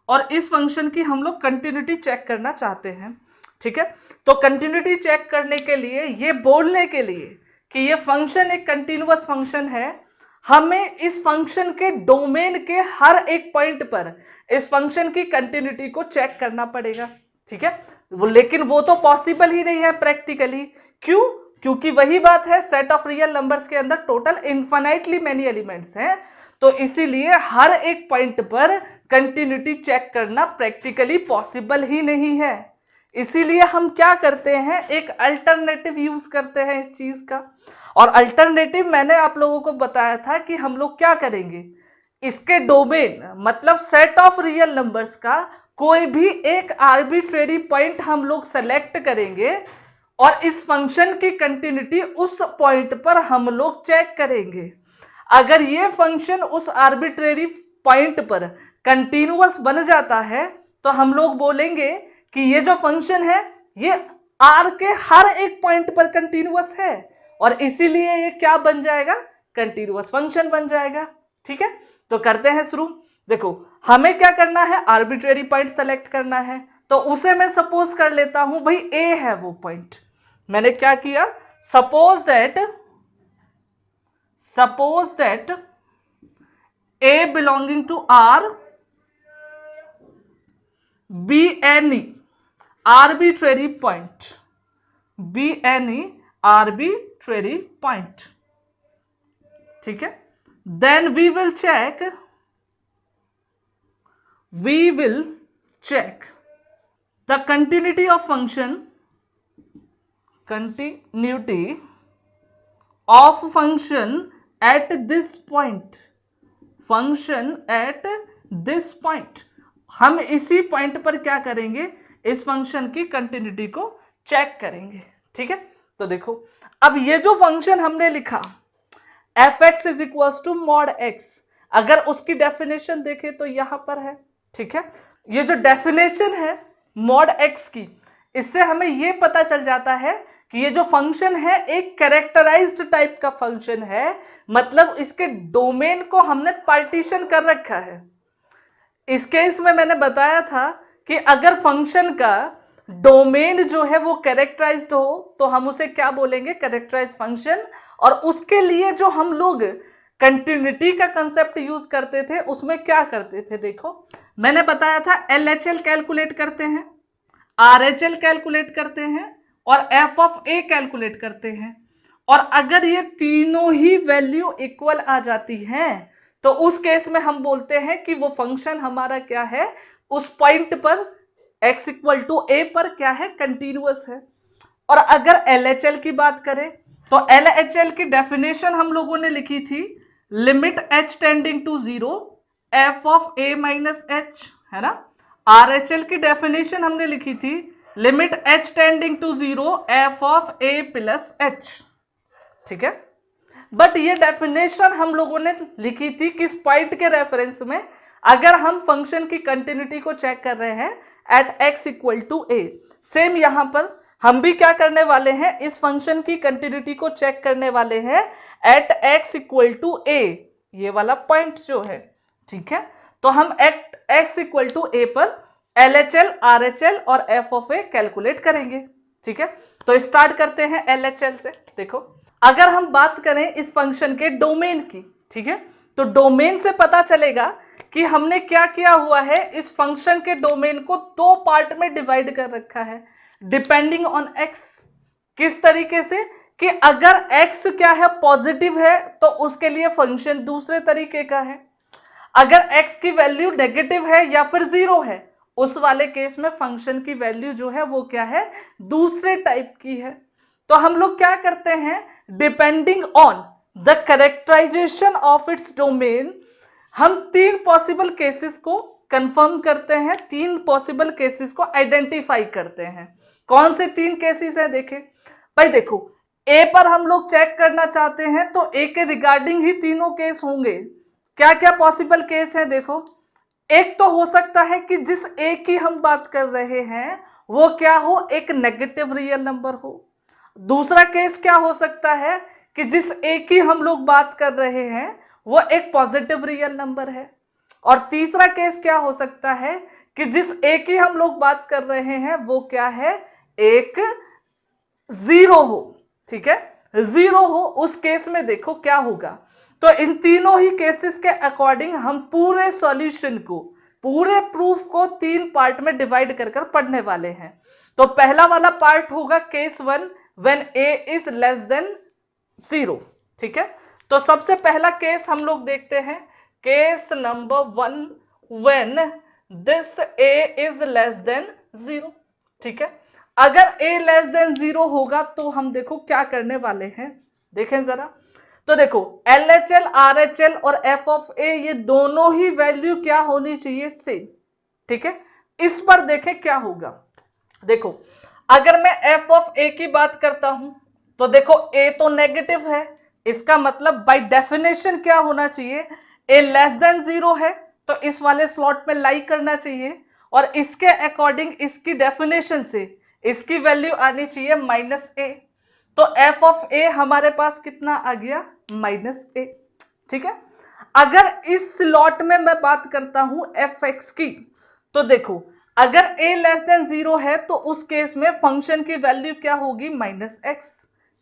Speaker 1: और इस फंक्शन की हम लोग कंटिन्यूटी चेक करना चाहते हैं। ठीक है, तो कंटिन्यूटी चेक करने के लिए, ये बोलने के लिए कि ये फंक्शन एक कंटिन्यूअस फंक्शन है, हमें इस फंक्शन के डोमेन के हर एक पॉइंट पर इस फंक्शन की कंटिन्यूटी को चेक करना पड़ेगा। ठीक है, लेकिन वो तो पॉसिबल ही नहीं है प्रैक्टिकली। क्यों? क्योंकि वही बात है, सेट ऑफ रियल नंबर्स के अंदर टोटल इनफाइनाइटली मेनी एलिमेंट्स हैं, तो इसीलिए हर एक पॉइंट पर कंटिन्यूटी चेक करना प्रैक्टिकली पॉसिबल ही नहीं है। इसीलिए हम क्या करते हैं, एक अल्टरनेटिव यूज करते हैं इस चीज का। और अल्टरनेटिव मैंने आप लोगों को बताया था कि हम लोग क्या करेंगे, इसके डोमेन मतलब सेट ऑफ रियल नंबर्स का कोई भी एक आर्बिट्रेरी पॉइंट हम लोग सेलेक्ट करेंगे और इस फंक्शन की कंटिन्यूटी उस पॉइंट पर हम लोग चेक करेंगे। अगर ये फंक्शन उस आर्बिट्रेरी पॉइंट पर कंटिन्यूअस बन जाता है तो हम लोग बोलेंगे कि ये जो फंक्शन है ये आर के हर एक पॉइंट पर कंटिन्यूअस है, और इसीलिए ये क्या बन जाएगा, कंटिन्यूअस फंक्शन बन जाएगा। ठीक है, तो करते हैं शुरू। देखो हमें क्या करना है, आर्बिट्रेरी पॉइंट सेलेक्ट करना है, तो उसे मैं सपोज कर लेता हूं भाई ए है वो पॉइंट। मैंने क्या किया, suppose that a belonging to R be any arbitrary point, be any arbitrary point. ठीक है, then we will check the continuity of function at this point, हम इसी पॉइंट पर क्या करेंगे, इस फंक्शन की कंटिन्यूटी को चेक करेंगे। ठीक है, तो देखो अब ये जो फंक्शन हमने लिखा f x is equal to mod x, अगर उसकी डेफिनेशन देखें तो यहां पर है। ठीक है, ये जो डेफिनेशन है मॉड एक्स की, इससे हमें ये पता चल जाता है कि ये जो फंक्शन है एक कैरेक्टराइज्ड टाइप का फंक्शन है, मतलब इसके डोमेन को हमने पार्टीशन कर रखा है। इस केस में मैंने बताया था कि अगर फंक्शन का डोमेन जो है वो कैरेक्टराइज्ड हो तो हम उसे क्या बोलेंगे, कैरेक्टराइज्ड फंक्शन। और उसके लिए जो हम लोग कंटिन्यूटी का कंसेप्ट यूज करते थे उसमें क्या करते थे, देखो मैंने बताया था LHL कैलकुलेट करते हैं, RHL कैलकुलेट करते हैं और f ऑफ a कैलकुलेट करते हैं। और अगर ये तीनों ही वैल्यू इक्वल आ जाती हैं तो उस केस में हम बोलते हैं कि वो फंक्शन हमारा क्या है, उस पॉइंट पर x इक्वल टू a पर क्या है, कंटिन्यूअस है। और अगर LHL की बात करें तो LHL की डेफिनेशन हम लोगों ने लिखी थी, limit h tending to 0 f of a minus h, है ना। RHL की डेफिनेशन हमने लिखी थी, limit h tending to 0 f of a plus h। ठीक है, बट ये डेफिनेशन हम लोगों ने लिखी थी किस पॉइंट के रेफरेंस में, अगर हम फंक्शन की कंटिन्यूटी को चेक कर रहे हैं at x equal to a। Same यहां पर हम भी क्या करने वाले हैं, इस फंक्शन की कंटिन्यूटी को चेक करने वाले हैं at x equal to a, ये वाला पॉइंट जो है, ठीक है। तो हम at x equal to a पर LHL, RHL और f ऑफ a कैलकुलेट करेंगे, ठीक है। तो स्टार्ट करते हैं LHL से। देखो, अगर हम बात करें इस फंक्शन के डोमेन की, ठीक है, तो डोमेन से पता चलेगा कि हमने क्या किया हुआ है, इस फंक्शन के डोमेन को दो पार्ट में डिवाइड कर रखा है डिपेंडिंग ऑन x। किस तरीके से कि अगर x क्या है, पॉजिटिव है, तो उसके लिए फंक्शन दूसरे तरीके का है। अगर x की वैल्यू नेगेटिव है या फिर जीरो है, उस वाले केस में फंक्शन की वैल्यू जो है वो क्या है, दूसरे टाइप की है। तो हम लोग क्या करते हैं, depending on the characterization of its domain, हम तीन पॉसिबल केसेस को कंफर्म करते हैं, तीन पॉसिबल केसेस को आइडेंटिफाई करते हैं। कौन से तीन केसेस हैं, देखें भाई। देखो, ए पर हम लोग चेक करना चाहते हैं तो ए के रिगार्डिंग ही तीनों केस होंगे। क्या क्या पॉसिबल केस है, देखो, एक तो हो सकता है कि जिस ए की हम बात कर रहे हैं वो क्या हो, एक नेगेटिव रियल नंबर हो। दूसरा केस क्या हो सकता है कि जिस ए की हम लोग बात कर रहे हैं वो एक पॉजिटिव रियल नंबर है। और तीसरा केस क्या हो सकता है कि जिस ए की हम लोग बात कर रहे हैं वो क्या है, एक जीरो हो, ठीक है, जीरो हो। उस केस में देखो क्या होगा। तो इन तीनों ही केसेस के अकॉर्डिंग हम पूरे सॉल्यूशन को, पूरे प्रूफ को तीन पार्ट में डिवाइड कर पढ़ने वाले हैं। तो पहला वाला पार्ट होगा case one, when A is less than zero, ठीक है। तो सबसे पहला केस हम लोग देखते हैं, case number one, when this A is less than zero, ठीक है। अगर a लेस देन जीरो होगा तो हम देखो क्या करने वाले हैं, देखें जरा। तो देखो, LHL, RHL और f ऑफ a, ये दोनों ही वैल्यू क्या होनी चाहिए, सेम, ठीक है। इस पर देखें क्या होगा। देखो, अगर मैं f ऑफ a की बात करता हूं तो देखो a तो नेगेटिव है, इसका मतलब बाय डेफिनेशन क्या होना चाहिए, a लेस देन जीरो है तो इस वाले स्लॉट में लाई करना चाहिए। और इसके अकॉर्डिंग, इसकी डेफिनेशन से इसकी वैल्यू आनी चाहिए -a। तो f ऑफ a हमारे पास कितना आ गया, -a, ठीक है। अगर इस स्लॉट में मैं बात करता हूं fx की, तो देखो, अगर a लेस देन जीरो है तो उस केस में फंक्शन की वैल्यू क्या होगी, -x,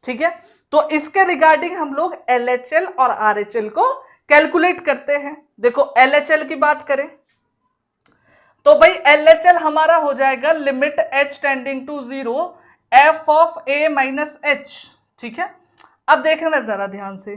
Speaker 1: ठीक है। तो इसके रिगार्डिंग हम लोग LHL और RHL को कैलकुलेट करते हैं। देखो, LHL की बात करें तो भाई LHL हमारा हो जाएगा limit h tending to zero f of a minus h, ठीक है। अब देखना जरा ध्यान से,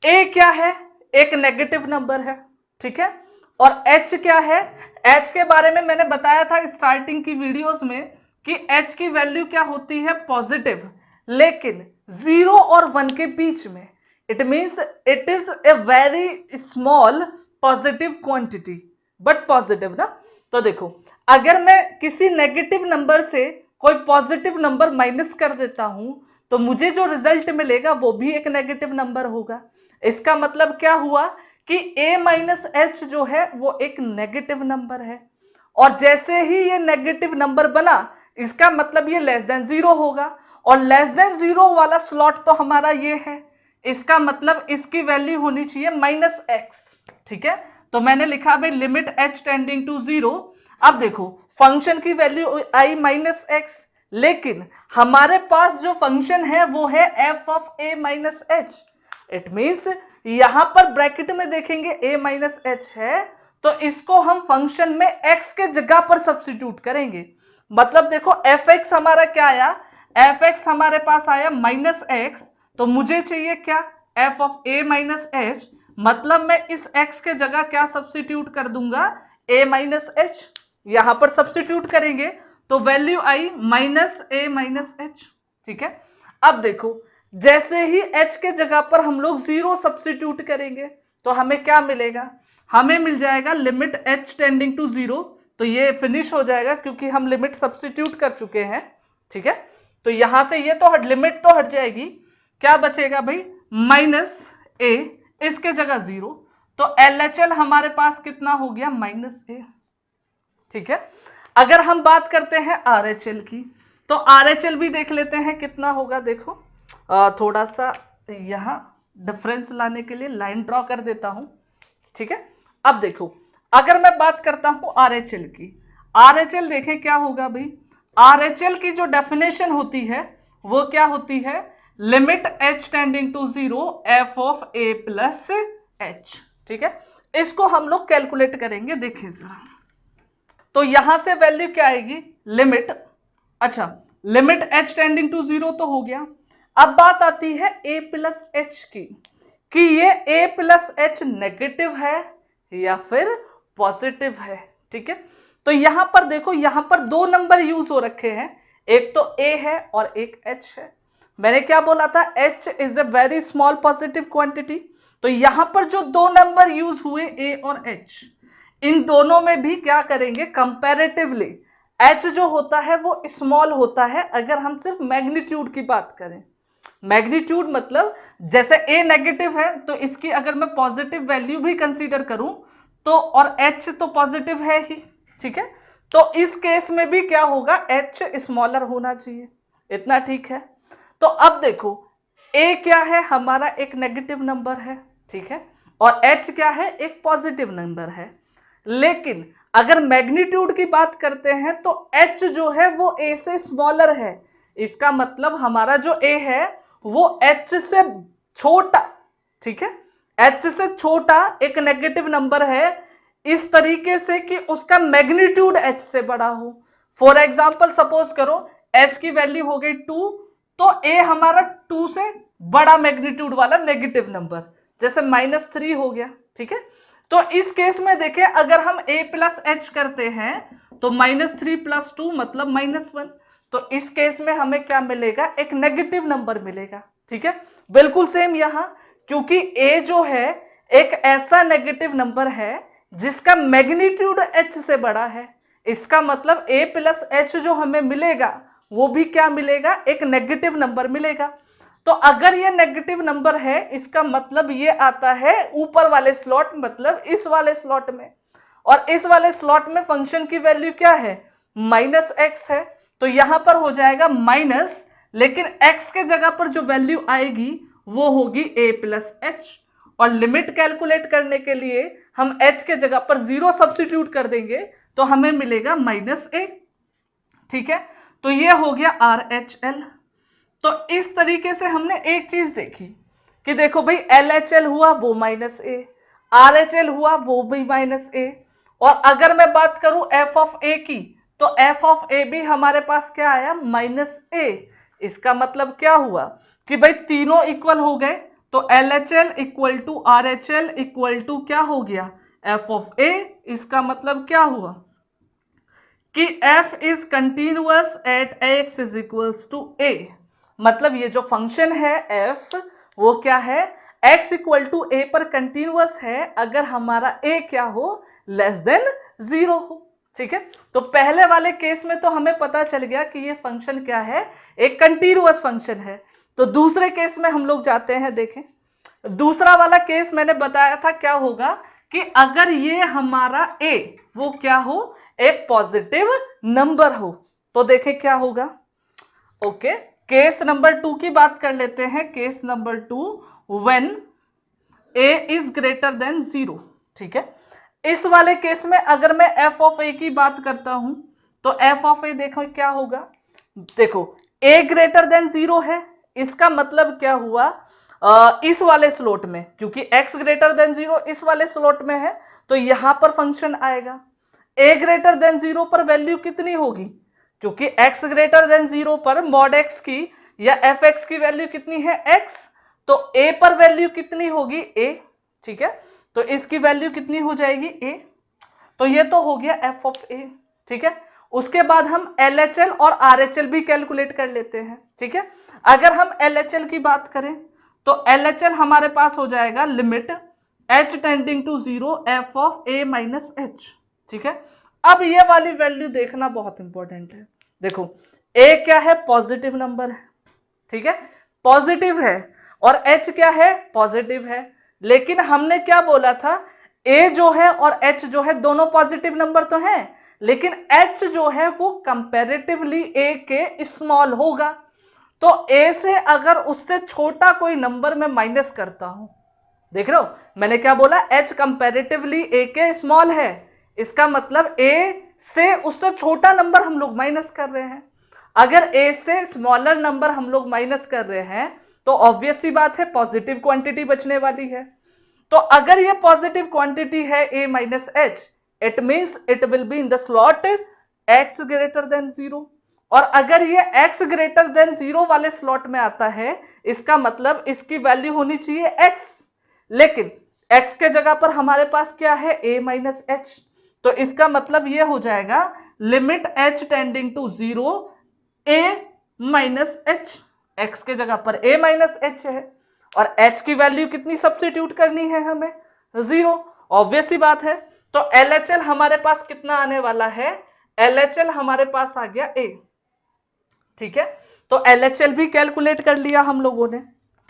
Speaker 1: a क्या है, एक नेगेटिव नंबर है, ठीक है। और h क्या है, h के बारे में मैंने बताया था स्टार्टिंग की वीडियोस में कि h की वैल्यू क्या होती है, पॉजिटिव, लेकिन 0 और 1 के बीच में। It means it is a very small positive quantity, but positive ना। तो देखो, अगर मैं किसी नेगेटिव नंबर से कोई पॉजिटिव नंबर माइनस कर देता हूं तो मुझे जो रिजल्ट मिलेगा वो भी एक नेगेटिव नंबर होगा। इसका मतलब क्या हुआ कि a माइनस एच जो है वो एक नेगेटिव नंबर है, और जैसे ही ये नेगेटिव नंबर बना इसका मतलब ये लेस देन जीरो होगा, और लेस देन जीरो वाला स्लॉट तो हमारा ये है, इसका मतलब इसकी वैल्यू होनी चाहिए -x, ठीक है। तो मैंने लिखा भाई limit h tending to zero. अब देखो, फंक्शन की वैल्यू आई -x, लेकिन हमारे पास जो फंक्शन है वो है f of a minus H. It means यहां पर ब्रैकेट में देखेंगे a माइनस एच है तो इसको हम फंक्शन में x के जगह पर सब्स्टिट्यूट करेंगे। मतलब देखो, fx हमारा क्या आया, fx हमारे पास आया -x, तो मुझे चाहिए क्या, f of a minus h, मतलब मैं इस x के जगह क्या सब्स्टिट्यूट कर दूंगा, a माइनस एच, यहां पर सब्स्टिट्यूट करेंगे तो value I -a minus H, ठीक है। अब देखो, जैसे ही h के जगह पर हम लोग 0 सब्स्टिट्यूट करेंगे तो हमें क्या मिलेगा, हमें मिल जाएगा limit h tending to zero. तो ये फिनिश हो जाएगा क्योंकि हम लिमिट सब्स्टिट्यूट कर चुके हैं, ठीक है। तो यहां से ये तो लिमिट तो हट जाएगी, क्या बचेगा भाई, -a, इसके जगह 0, तो LHL हमारे पास कितना हो गया, -a, ठीक है। अगर हम बात करते हैं RHL की, तो RHL भी देख लेते हैं कितना होगा। देखो थोड़ा सा यहाँ डिफरेंस लाने के लिए लाइन ड्रॉ कर देता हूं, ठीक है। अब देखो अगर मैं बात करता हूं RHL की, RHL देखें क्या होगा भाई। RHL की जो डेफिनेशन होती है वो क्या होती है, limit h tending to 0 f of a plus h, ठीक है। इसको हम लोग कैलकुलेट करेंगे, देखिए जरा। तो यहां से वैल्यू क्या आएगी, लिमिट, अच्छा लिमिट h टेंडिंग टू 0 तो हो गया। अब बात आती है a प्लस एच की, कि ये a प्लस एच नेगेटिव है या फिर पॉजिटिव है, ठीक है। तो यहां पर देखो, यहां पर दो नंबर यूज हो रखे हैं, एक तो a है और एक h है। मैंने क्या बोला था, h is a very small positive quantity. तो यहां पर जो दो नंबर यूज हुए a और h, इन दोनों में भी क्या करेंगे, कंपैरेटिवली h जो होता है वो स्मॉल होता है। अगर हम सिर्फ मैग्नीट्यूड की बात करें, मैग्नीट्यूड मतलब जैसे a नेगेटिव है तो इसकी अगर मैं पॉजिटिव वैल्यू भी कंसीडर करूं तो, और h तो पॉजिटिव है ही, ठीक है। तो इस केस में भी क्या होगा, h स्मॉलर होना चाहिए, इतना ठीक है। तो अब देखो a क्या है, हमारा एक नेगेटिव नंबर है, ठीक है, और h क्या है, एक पॉजिटिव नंबर है। लेकिन अगर मैग्नीट्यूड की बात करते हैं तो h जो है वो a से स्मॉलर है। इसका मतलब हमारा जो a है वो h से छोटा, ठीक है, h से छोटा एक नेगेटिव नंबर है, इस तरीके से कि उसका मैग्नीट्यूड h से बड़ा हो। फॉर एग्जाम्पल सपोज करो h की वैल्यू हो गई 2, तो a हमारा 2 से बड़ा मैग्नीट्यूड वाला नेगेटिव नंबर, जैसे -3 हो गया, ठीक है। तो इस केस में देखें, अगर हम a प्लस एच करते हैं तो -3 + 2 मतलब -1। तो इस केस में हमें क्या मिलेगा, एक नेगेटिव नंबर मिलेगा, ठीक है। बिल्कुल सेम यहां, क्योंकि a जो है एक ऐसा नेगेटिव नंबर है जिसका मैग्नीट्यूड h से बड़ा है। इसका मतलब a प्लस एच जो हमें मिलेगा वो भी क्या मिलेगा, एक नेगेटिव नंबर मिलेगा। तो अगर ये नेगेटिव नंबर है, इसका मतलब ये आता है ऊपर वाले स्लॉट, मतलब इस वाले स्लॉट में, और इस वाले स्लॉट में फंक्शन की वैल्यू क्या है, -x है। तो यहां पर हो जाएगा माइनस, लेकिन x के जगह पर जो वैल्यू आएगी वो होगी a प्लस एच, और लिमिट कैलकुलेट करने के लिए हम h के जगह पर 0 सब्स्टिट्यूट कर देंगे तो हमें मिलेगा -a, ठीक है। तो ये हो गया RHL। तो इस तरीके से हमने एक चीज देखी कि देखो भाई LHL हुआ वो -a, RHL हुआ वो भी -a, और अगर मैं बात करूं f ऑफ a की, तो f ऑफ a भी हमारे पास क्या आया, -a। इसका मतलब क्या हुआ कि भाई तीनों इक्वल हो गए, तो LHL equal to RHL equal to क्या हो गया, f ऑफ a। इसका मतलब क्या हुआ कि f is continuous at x is equals to a। मतलब ये जो फंक्शन है f, वो क्या है, x इक्वल टू a पर कंटिन्यूअस है अगर हमारा a क्या हो, लेस देन 0 हो, ठीक है। तो पहले वाले केस में तो हमें पता चल गया कि ये फंक्शन क्या है, एक कंटिन्यूअस फंक्शन है। तो दूसरे केस में हम लोग जाते हैं, देखें दूसरा वाला केस मैंने बताया था क्या होगा, कि अगर ये हमारा a वो क्या हो, एक पॉजिटिव नंबर हो, तो देखें क्या होगा। ओके, केस नंबर 2 की बात कर लेते हैं। Case number 2, when a is greater than 0, ठीक है। इस वाले केस में अगर मैं f ऑफ a की बात करता हूं तो f ऑफ a देखो क्या होगा, देखो a ग्रेटर देन 0 है, इसका मतलब क्या हुआ, इस वाले स्लॉट में, क्योंकि x ग्रेटर देन 0 इस वाले स्लॉट में है, तो यहां पर फंक्शन आएगा। a ग्रेटर देन 0 पर वैल्यू कितनी होगी, क्योंकि x ग्रेटर देन 0 पर मॉड x की या fx की वैल्यू कितनी है, x, तो a पर वैल्यू कितनी होगी, a, ठीक है। तो इसकी वैल्यू कितनी हो जाएगी, a। तो ये तो हो गया f ऑफ a, ठीक है। उसके बाद हम LHL और RHL भी कैलकुलेट कर लेते हैं, ठीक है। अगर हम LHL की बात करें तो LHL हमारे पास हो जाएगा limit h tending to 0 f of a minus h, ठीक है। अब ये वाली वैल्यू देखना बहुत इंपॉर्टेंट है। देखो a क्या है, पॉजिटिव नंबर है, ठीक है, पॉजिटिव है, और h क्या है, पॉजिटिव है। लेकिन हमने क्या बोला था, a जो है और h जो है दोनों पॉजिटिव नंबर तो हैं, लेकिन H जो है वो कंपैरेटिवली A के स्मॉल होगा। तो A से अगर उससे छोटा कोई नंबर मैं माइनस करता हूं, देख रहे हो मैंने क्या बोला, H कंपैरेटिवली A के स्मॉल है, इसका मतलब A से उससे छोटा नंबर हम लोग माइनस कर रहे हैं। अगर A से स्मॉलर नंबर हम लोग माइनस कर रहे हैं तो ऑब्वियस सी बात है पॉजिटिव क्वांटिटी बचने वाली है। तो अगर ये पॉजिटिव क्वांटिटी है A minus H, it means it will be in the slot x greater than 0। और अगर ये x ग्रेटर देन 0 वाले स्लॉट में आता है, इसका मतलब इसकी वैल्यू होनी चाहिए x, लेकिन x के जगह पर हमारे पास क्या है, a माइनस एच। तो इसका मतलब ये हो जाएगा limit h tending to 0 a minus h, x के जगह पर a माइनस एच है और h की वैल्यू कितनी सब्स्टिट्यूट करनी है हमें, 0। ऑब्वियस सी बात है। तो LHL हमारे पास कितना आने वाला है, LHL हमारे पास आ गया a, ठीक है। तो LHL भी कैलकुलेट कर लिया हम लोगों ने,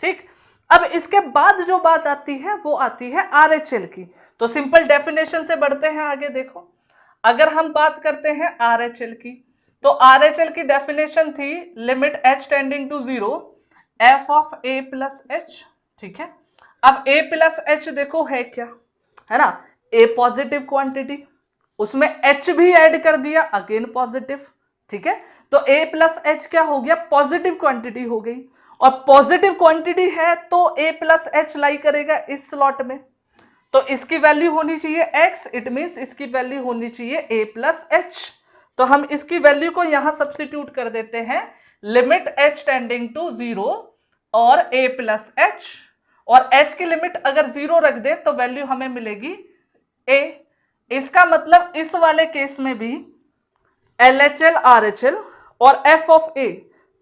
Speaker 1: ठीक। अब इसके बाद जो बात आती है वो आती है RHL की। तो सिंपल डेफिनेशन से बढ़ते हैं आगे। देखो अगर हम बात करते हैं RHL की, तो RHL की डेफिनेशन थी limit h tending to 0 f of a plus h, ठीक है। अब a प्लस एच देखो है क्या, है ना, a पॉजिटिव क्वांटिटी, उसमें h भी ऐड कर दिया, अगेन पॉजिटिव, ठीक है। तो a प्लस एच क्या हो गया, पॉजिटिव क्वांटिटी हो गई। और पॉजिटिव क्वांटिटी है तो a प्लस एच लाई करेगा इस स्लॉट में, तो इसकी वैल्यू होनी चाहिए x, इट मींस इसकी वैल्यू होनी चाहिए a प्लस एच। तो हम इसकी वैल्यू को यहां सब्स्टिट्यूट कर देते हैं, लिमिट h टेंडिंग टू 0 और a प्लस एच, और h की लिमिट अगर 0 रख दे तो वैल्यू हमें मिलेगी a। इसका मतलब इस वाले केस में भी LHL RHL और f ऑफ a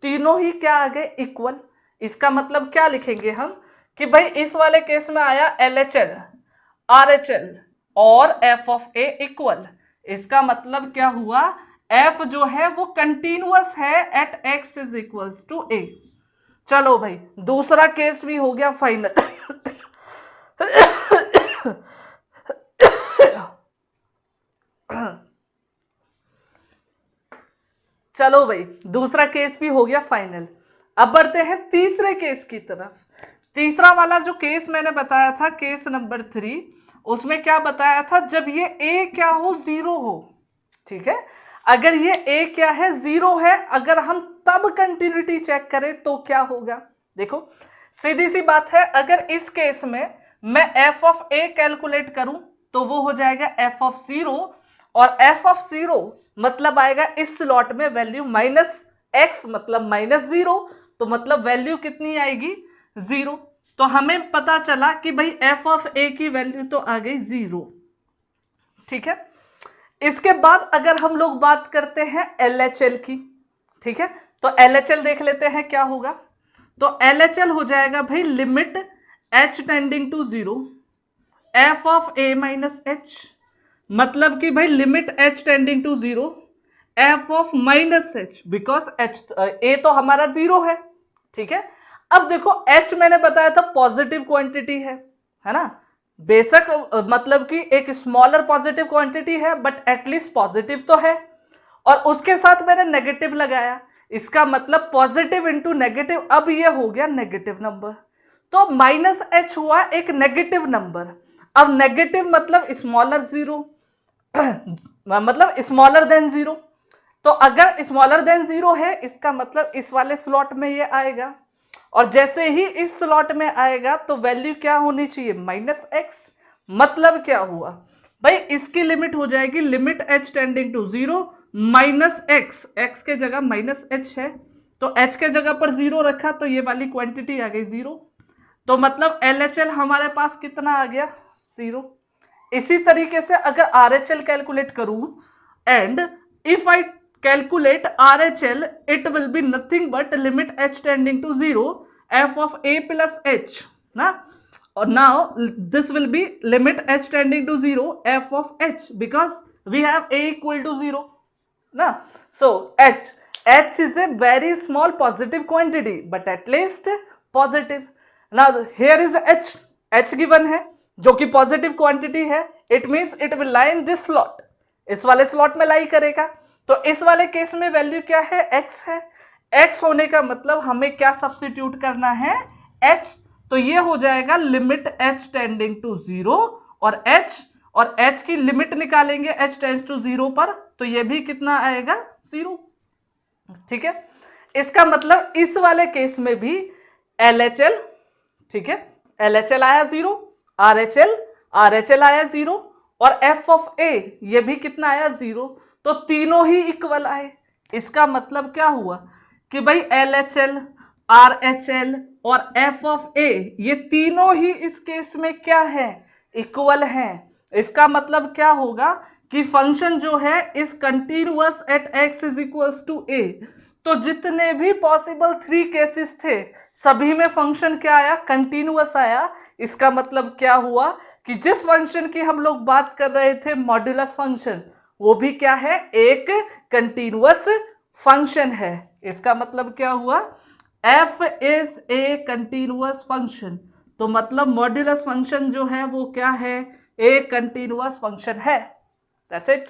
Speaker 1: तीनों ही क्या आ गए, इक्वल। इसका मतलब क्या लिखेंगे हम कि भाई इस वाले केस में आया LHL RHL और f ऑफ a इक्वल। इसका मतलब क्या हुआ, f जो है वो कंटिन्यूअस है at x is equals to a। चलो भाई दूसरा केस भी हो गया फाइनल। चलो भाई दूसरा केस भी हो गया फाइनल। अब बढ़ते हैं तीसरे केस की तरफ। तीसरा वाला जो केस मैंने बताया था, केस नंबर 3, उसमें क्या बताया था, जब ये a क्या हो, 0 हो, ठीक है। अगर ये a क्या है, 0 है, अगर हम तब कंटिन्यूटी चेक करें तो क्या होगा। देखो सीधी सी बात है, अगर इस केस में मैं f ऑफ a कैलकुलेट करूं तो वो हो जाएगा f ऑफ 0, और f ऑफ 0 मतलब आएगा इस स्लॉट में वैल्यू माइनस x, मतलब माइनस 0, तो मतलब वैल्यू कितनी आएगी, 0। तो हमें पता चला कि भाई f ऑफ a की वैल्यू तो आ गई 0, ठीक है। इसके बाद अगर हम लोग बात करते हैं LHL की, ठीक है, तो LHL देख लेते हैं क्या होगा। तो LHL हो जाएगा भाई limit h tending to 0 f of a minus h, मतलब कि भाई limit h tending to 0 f of minus h, because a तो हमारा 0 है, ठीक है। अब देखो h मैंने बताया था पॉजिटिव क्वांटिटी है ना, बेशक मतलब कि एक स्मॉलर पॉजिटिव क्वांटिटी है बट एटलीस्ट पॉजिटिव तो है, और उसके साथ मैंने नेगेटिव लगाया, इसका मतलब पॉजिटिव इंटू नेगेटिव, अब ये हो गया नेगेटिव नंबर। तो माइनस एच हुआ एक नेगेटिव नंबर। अब नेगेटिव मतलब स्मॉलर 0, मतलब स्मॉलर देन 0। तो अगर स्मॉलर देन 0 है, इसका मतलब इस वाले स्लॉट में ये आएगा, और जैसे ही इस स्लॉट में आएगा तो वैल्यू क्या होनी चाहिए, माइनस एक्स। मतलब क्या हुआ भाई, इसकी लिमिट हो जाएगी limit h tending to 0 minus x, x के जगह माइनस एच है, तो h के जगह पर 0 रखा तो ये वाली क्वांटिटी आ गई 0। तो मतलब LHL हमारे पास कितना आ गया, 0। इसी तरीके से अगर RHL कैलकुलेट करूं, and if I calculate RHL, it will be nothing but limit h tending to 0 f of a plus h ना, और now this will be limit h tending to 0 f of h, because we have a equal to 0 ना। So h is a very small positive quantity but at least positive. Now here is h given है जो कि positive quantity है, it means it will lie in this slot, इस वाले slot में लाई करेगा। तो इस वाले केस में वैल्यू क्या है, x है। x होने का मतलब हमें क्या सब्स्टिट्यूट करना है, h। तो ये हो जाएगा लिमिट h टेंडिंग टू 0 और h की लिमिट निकालेंगे h टेंड्स टू 0 पर, तो ये भी कितना आएगा, 0। ठीक है, इसका मतलब इस वाले केस में भी LHL, ठीक है, LHL आया 0, RHL आया 0 और f ऑफ a ये भी कितना आया, 0। तो तीनों ही इक्वल आए। इसका मतलब क्या हुआ कि भाई LHL, RHL और f ऑफ a ये तीनों ही इस केस में क्या है, इक्वल है। इसका मतलब क्या होगा कि फंक्शन जो है इस continuous at x is equals to a। तो जितने भी पॉसिबल 3 केसेस थे सभी में फंक्शन क्या आया, कंटिन्यूअस आया। इसका मतलब क्या हुआ कि जिस फंक्शन की हम लोग बात कर रहे थे मॉड्यूलस फंक्शन, वो भी क्या है, एक कंटिन्यूअस फंक्शन है। इसका मतलब क्या हुआ, f is a continuous function. तो मतलब मॉड्यूलस फंक्शन जो है वो क्या है, एक कंटिन्यूअस फंक्शन है। That's it.